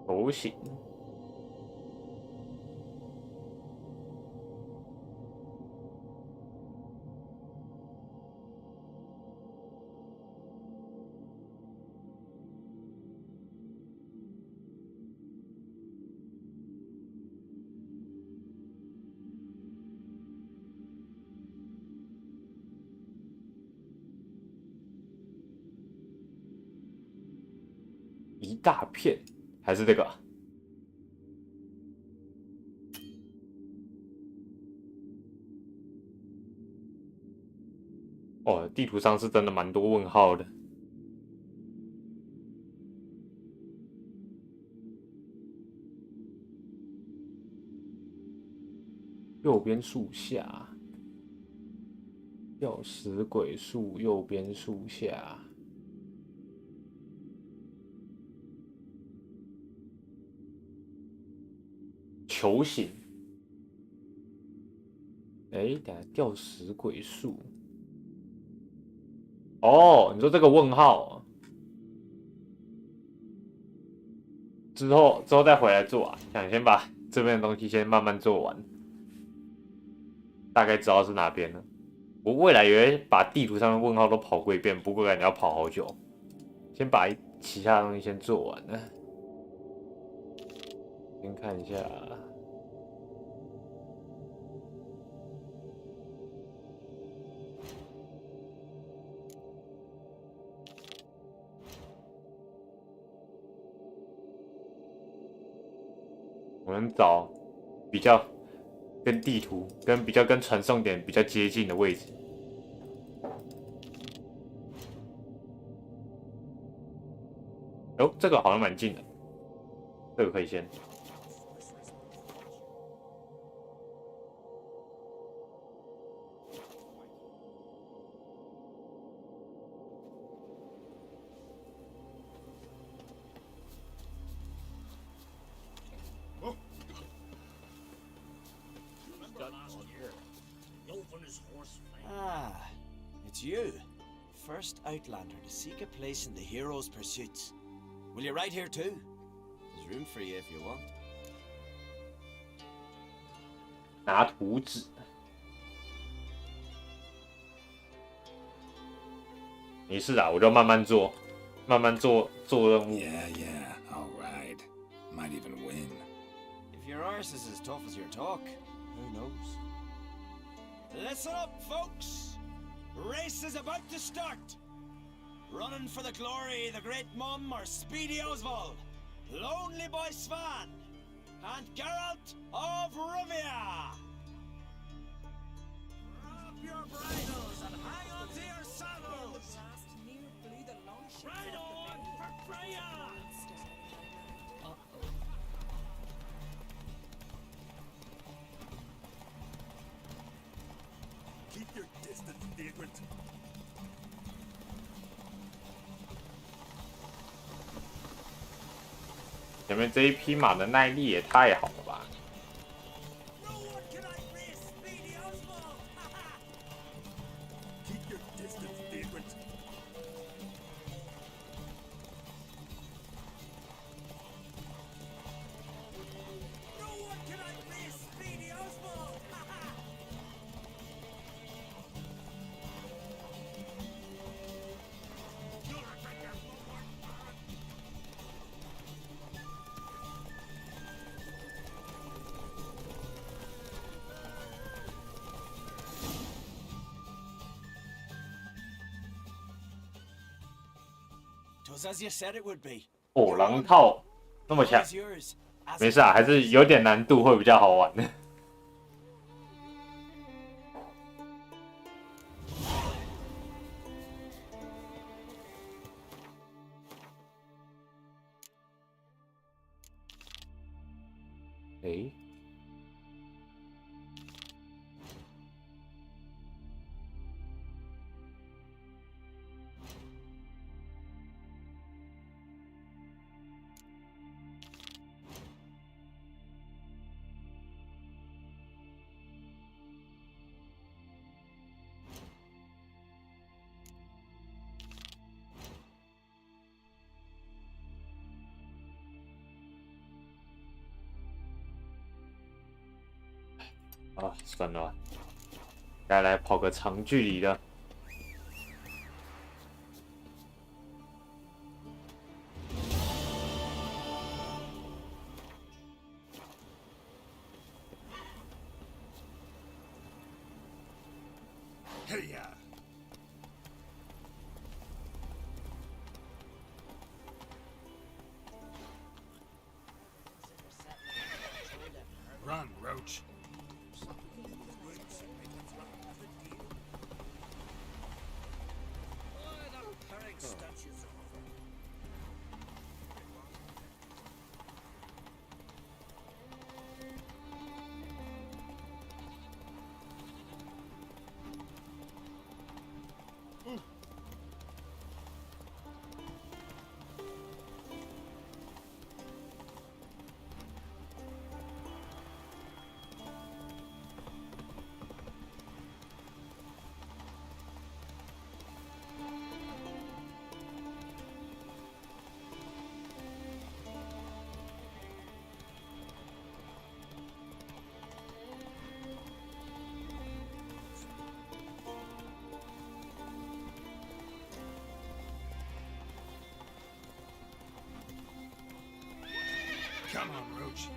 球形。一大片，还是这个？哦，地图上是真的蛮多问号的。右边树下，吊死鬼树右边树下。球形，哎，等下吊死鬼树。哦，你说这个问号，之后再回来做啊？想先把这边的东西先慢慢做完，大概知道是哪边了。我未来也会把地图上面问号都跑过一遍，不过感觉要跑好久。先把其他的东西先做完呢。先看一下。我们找比较跟地图比较跟传送点比较接近的位置。哦，这个好像蛮近的，这个可以先。Ah, it's you. First Outlander to seek a place in the hero's pursuits. Will you ride here too? There's room for you if you want. 拿图纸。没事啊，我就慢慢做，慢慢做任务。Yeah, I'll ride. Might even win. If your arse is as tough as your talk, who knows? Listen up, folks! Race is about to start! Running for the glory, the great mum, or Speedy Oswald, Lonely Boy Svan, and Geralt of Rivia! Drop your bridles and hang on to your saddles! Ride on for Freya! Keep your distance, vagrant. 前面这一匹马的耐力也太好了吧！ Keep your distance, vagrant. No one can outrace Speedy Oswald! You'll regret your footwork, Baron. 'Twas as you said it would be. 哦，狼套那么强，没事啊，还是有点难度会比较好玩。诶。啊，算了吧，该来跑个长距离的。Hey ya! Run, Roach. Come on, Roach.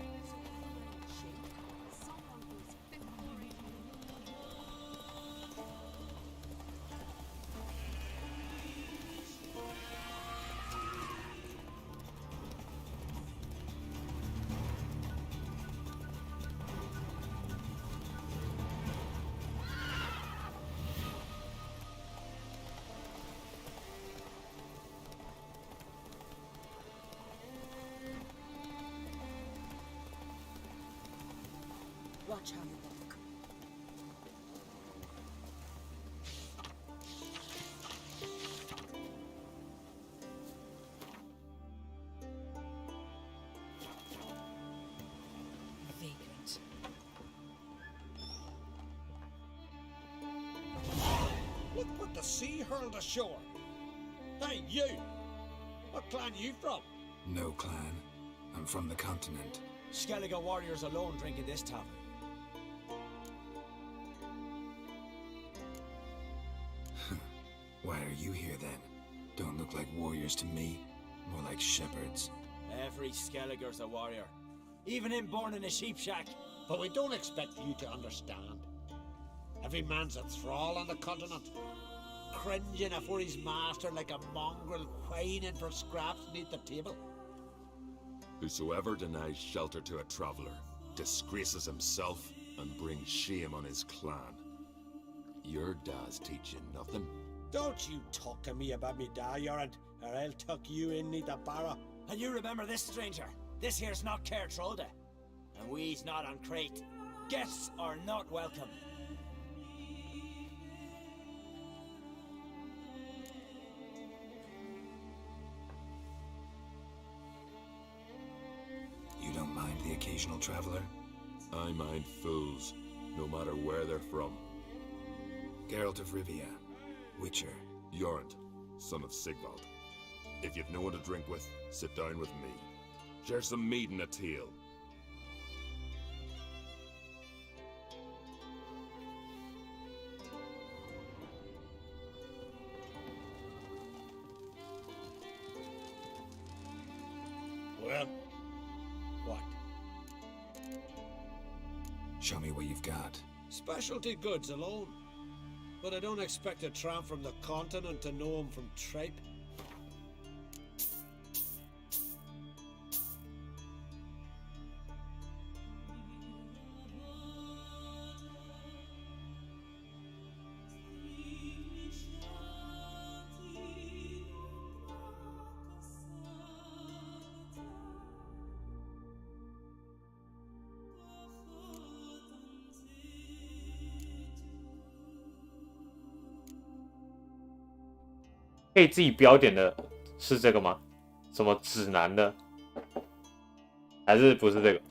Watch how you walk. Vagrant. Look what the sea hurled ashore. Hey, you! What clan you from? No clan. I'm from the continent. Skellige warriors alone drink in this tavern. Why are you here then? Don't look like warriors to me. More like shepherds. Every Skellige's a warrior. Even him born in a sheep shack. But we don't expect you to understand. Every man's a thrall on the continent, cringing afore his master like a mongrel whining for scraps beneath the table. Whosoever denies shelter to a traveler disgraces himself and brings shame on his clan. Your da's teach you nothing. Don't you talk to me about me da, Yorant, or I'll tuck you in neath the barrow. And you remember this, stranger. This here's not Cair Trolde. And we's not on Crete. Guests are not welcome. You don't mind the occasional traveler? I mind fools, no matter where they're from. Geralt of Rivia, Witcher. Yorant, son of Sigvald. If you've no one to drink with, sit down with me. Share some mead and a tale. Well, what? Show me what you've got. Specialty goods alone. But I don't expect a tramp from the continent to know him from tripe.可以自己标点的是这个吗？什么指南的？还是不是这个？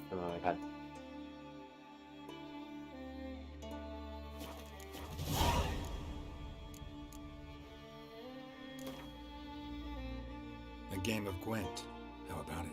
慢慢看。A game of Gwent. How about it?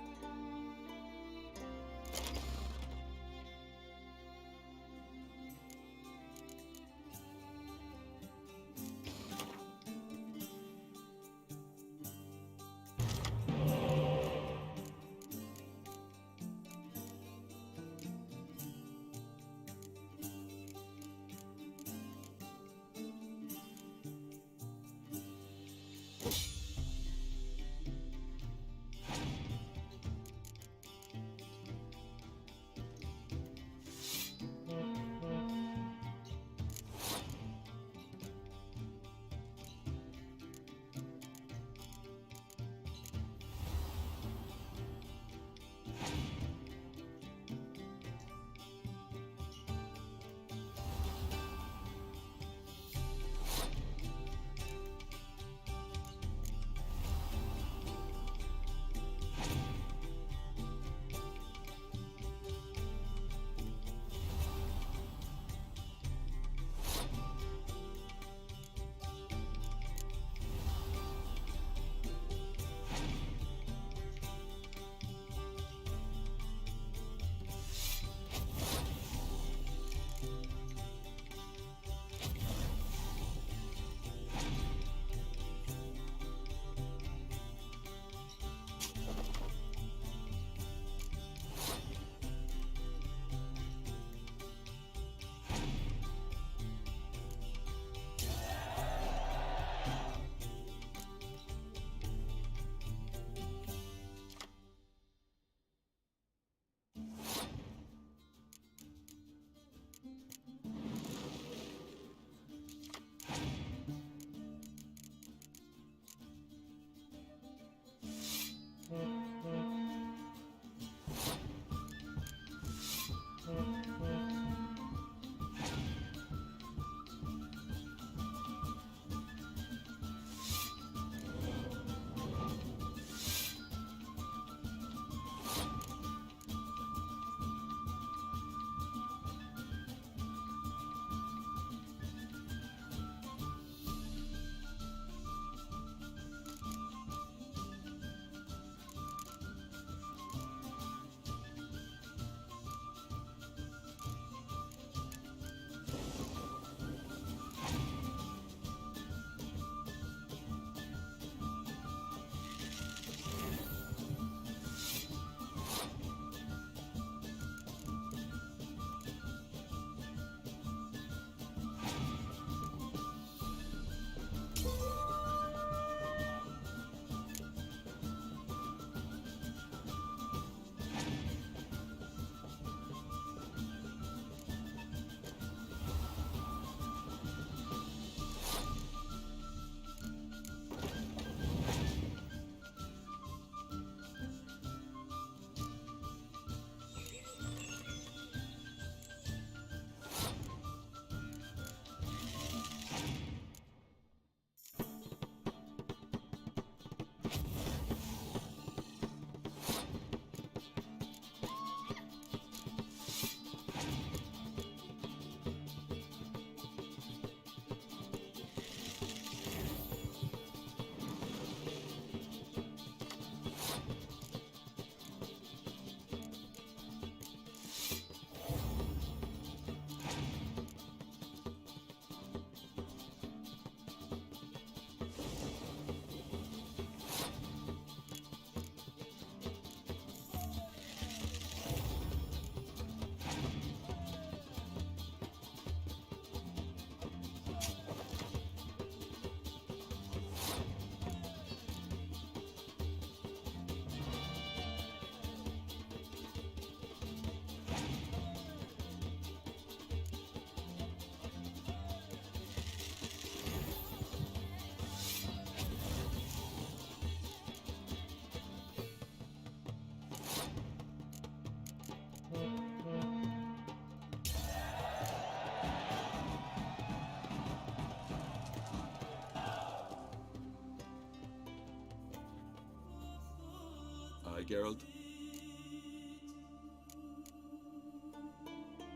Aye, Geralt?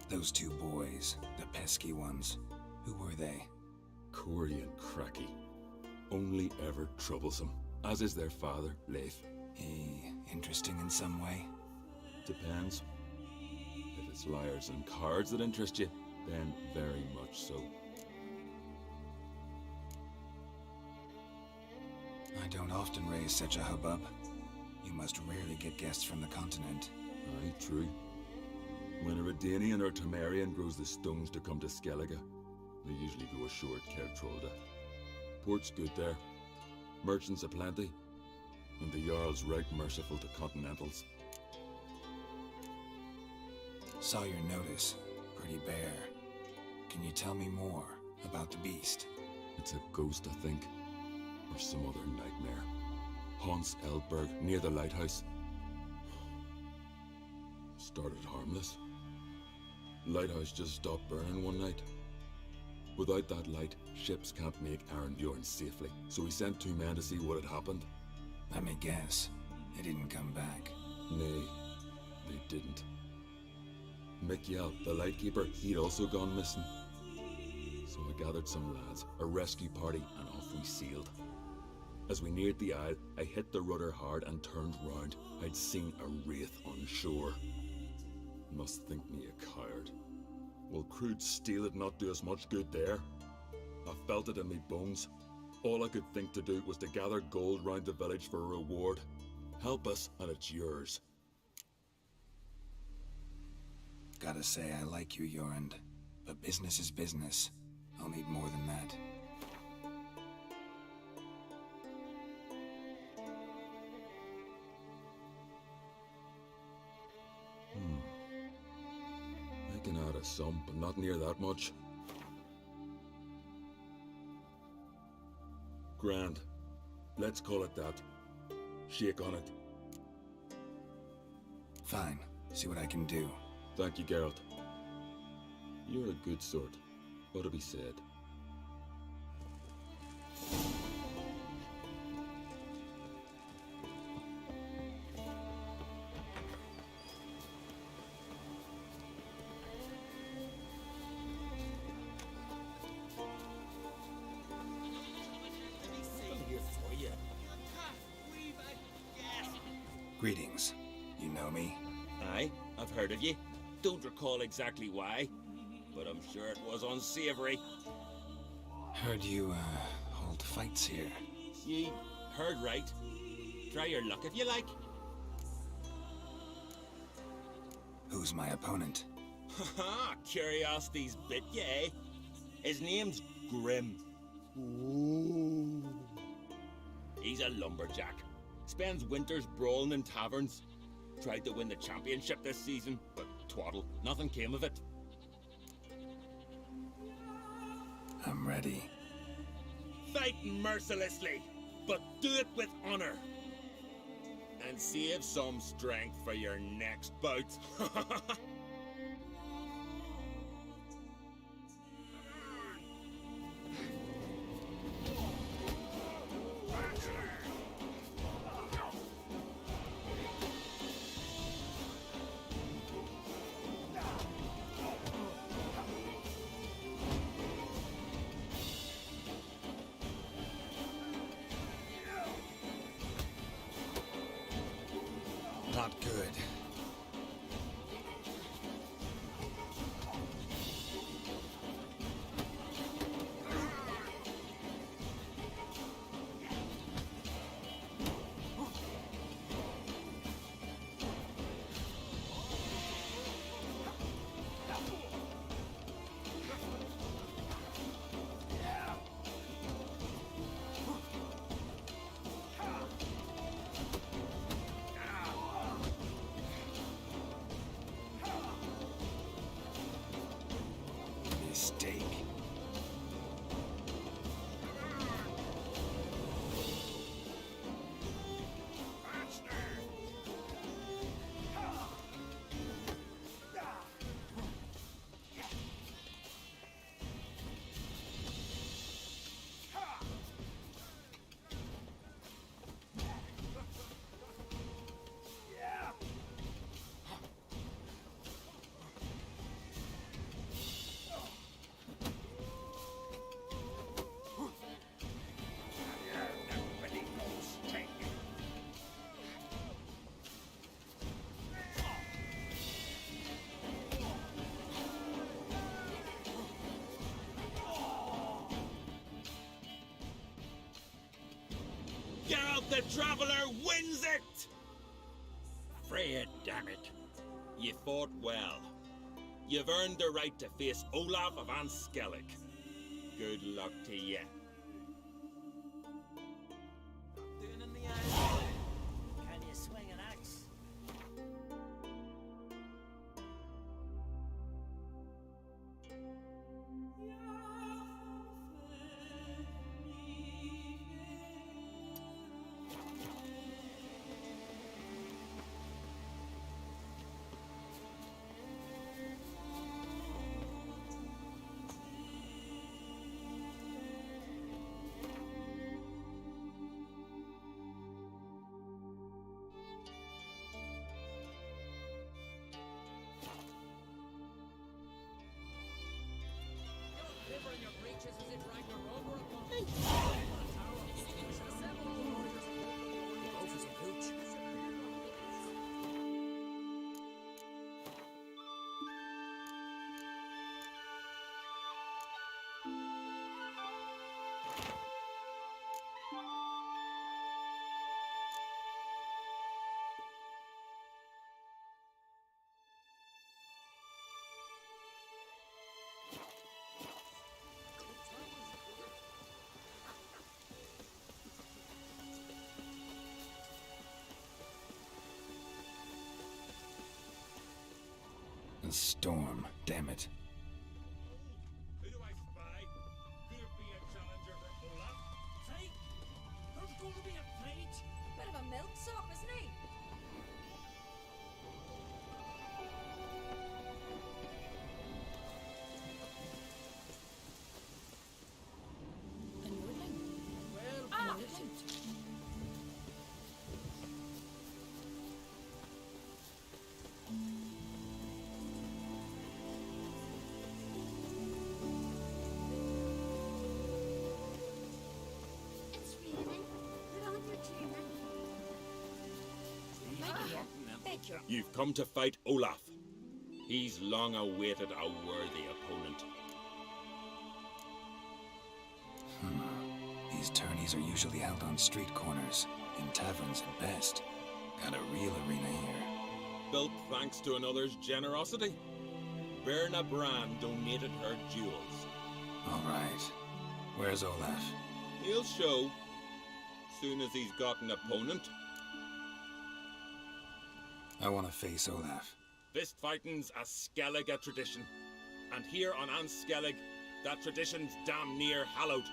Those two boys, the pesky ones, who were they? Corey and Cracky. Only ever troublesome, as is their father, Leif. He interesting in some way? Depends. If it's liars and cards that interest you, then very much so. I don't often raise such a hubbub. You must rarely get guests from the continent. Aye, true. When a Redanian or Temerian grows the stones to come to Skellige, they usually go ashore at Kertrolda. Port's good there. Merchants aplenty. And the Jarl's right merciful to continentals. Saw your notice. Pretty bare. Can you tell me more about the beast? It's a ghost, I think. Or some other nightmare. Haunts Eldberg, near the lighthouse. Started harmless. Lighthouse just stopped burning one night. Without that light, ships can't make Arenbjorn safely, so he sent 2 men to see what had happened. Let me guess. They didn't come back. Nay, they didn't. Mikjal, the lightkeeper, he'd also gone missing. So I gathered some lads, a rescue party, and off we sailed. As we neared the isle, I hit the rudder hard and turned round. I'd seen a wraith on shore. Must think me a coward. Will crude steel it not do us much good there? I felt it in me bones. All I could think to do was to gather gold round the village for a reward. Help us, and it's yours. Gotta say, I like you, Jorund. But business is business. I'll need more than that. Making out of some, but not near that much. Grand. Let's call it that. Shake on it. Fine. See what I can do. Thank you, Geralt. You're a good sort. Ought to be said. Greetings. You know me? Aye, I've heard of you. Don't recall exactly why, but I'm sure it was unsavory. Heard you, hold fights here. Ye heard right. Try your luck if you like. Who's my opponent? Haha, curiosity's bit you, eh? His name's Grim. Ooh. He's a lumberjack. Spends winters brawling in taverns. Tried to win the championship this season, but twaddle, nothing came of it. I'm ready. Fight mercilessly, but do it with honor. And save some strength for your next bout. Not good. Mistake. The Traveller wins it! Freya, damn it. You fought well. You've earned the right to face Olaf of Anskellig. Good luck to you. Can you swing an axe? A storm, damn it. Who do I spy? Could it be a challenger for Olaf? Fight? There's going to be a fight? Bit of a milksop, isn't he? You've come to fight Olaf. He's long awaited a worthy opponent. These tourneys are usually held on street corners, in taverns at best. Got a real arena here. Built thanks to another's generosity. Berna Brand donated her jewels. All right. Where's Olaf? He'll show. Soon as he's got an opponent. I want to face Olaf. Fist fighting's a Skellige tradition. And here on Anskellig, that tradition's damn near hallowed.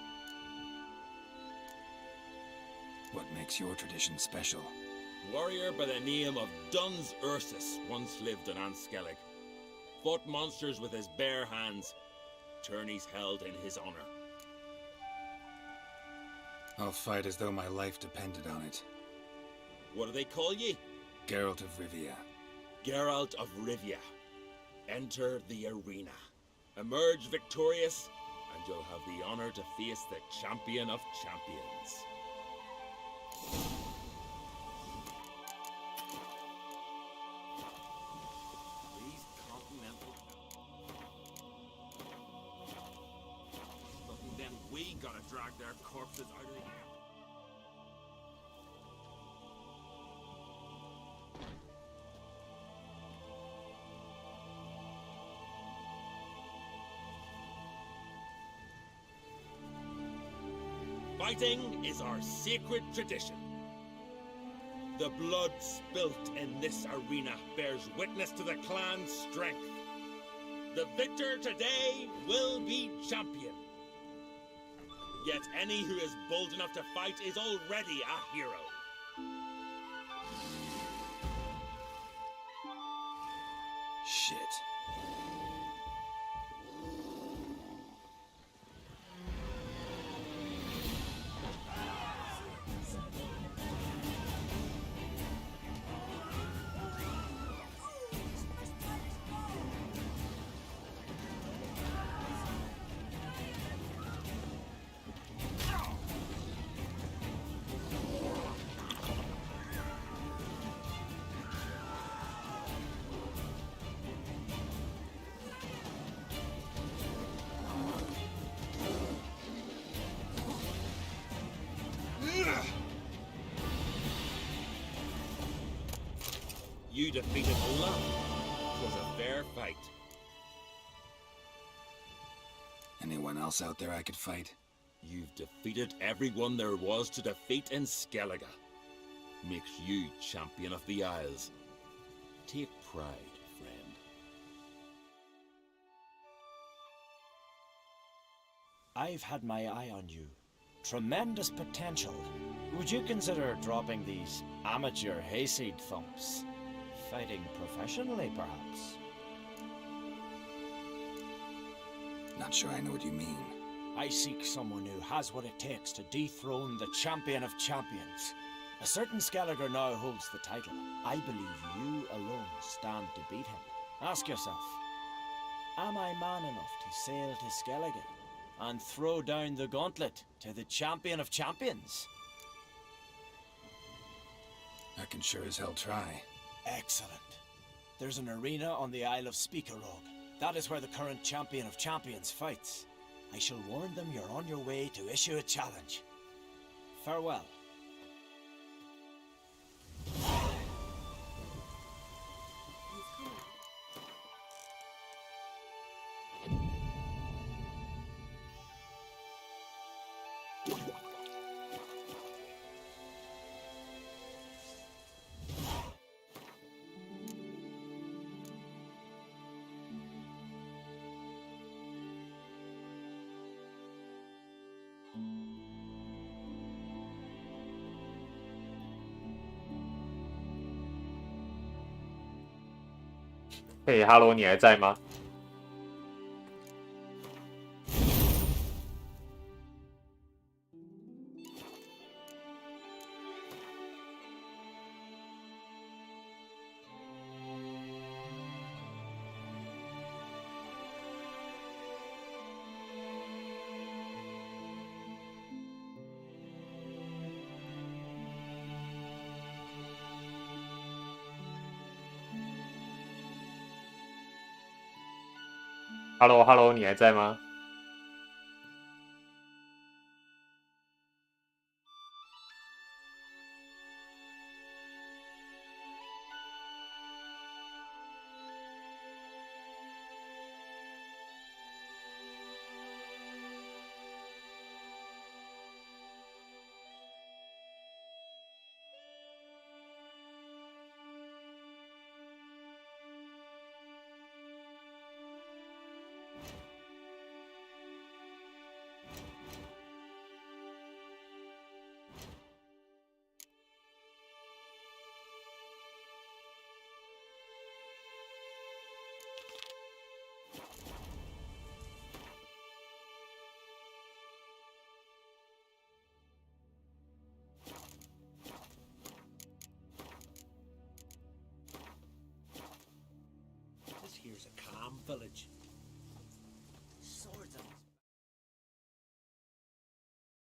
What makes your tradition special? Warrior by the name of Duns Ursus once lived in Anskellig. Fought monsters with his bare hands. Tourneys held in his honor. I'll fight as though my life depended on it. What do they call ye? Geralt of Rivia. Geralt of Rivia. Enter the arena. Emerge victorious, and you'll have the honor to face the champion of champions. These continental... Looking then we gotta drag their corpses out of the air. Fighting is our sacred tradition. The blood spilt in this arena bears witness to the clan's strength. The victor today will be champion. Yet any who is bold enough to fight is already a hero. Shit. You defeated Olaf. It was a fair fight. Anyone else out there I could fight? You've defeated everyone there was to defeat in Skellige. Makes you champion of the Isles. Take pride, friend. I've had my eye on you. Tremendous potential. Would you consider dropping these amateur hayseed thumps? Fighting professionally, perhaps? Not sure I know what you mean. I seek someone who has what it takes to dethrone the champion of champions. A certain Skelliger now holds the title. I believe you alone stand to beat him. Ask yourself, am I man enough to sail to Skellige and throw down the gauntlet to the champion of champions? I can sure as hell try. Excellent. There's an arena on the Isle of Speakerog. That is where the current champion of champions fights. I shall warn them you're on your way to issue a challenge. Farewell.嘿哈喽，你还在吗？哈喽哈喽，你还在吗？This here's a calm village.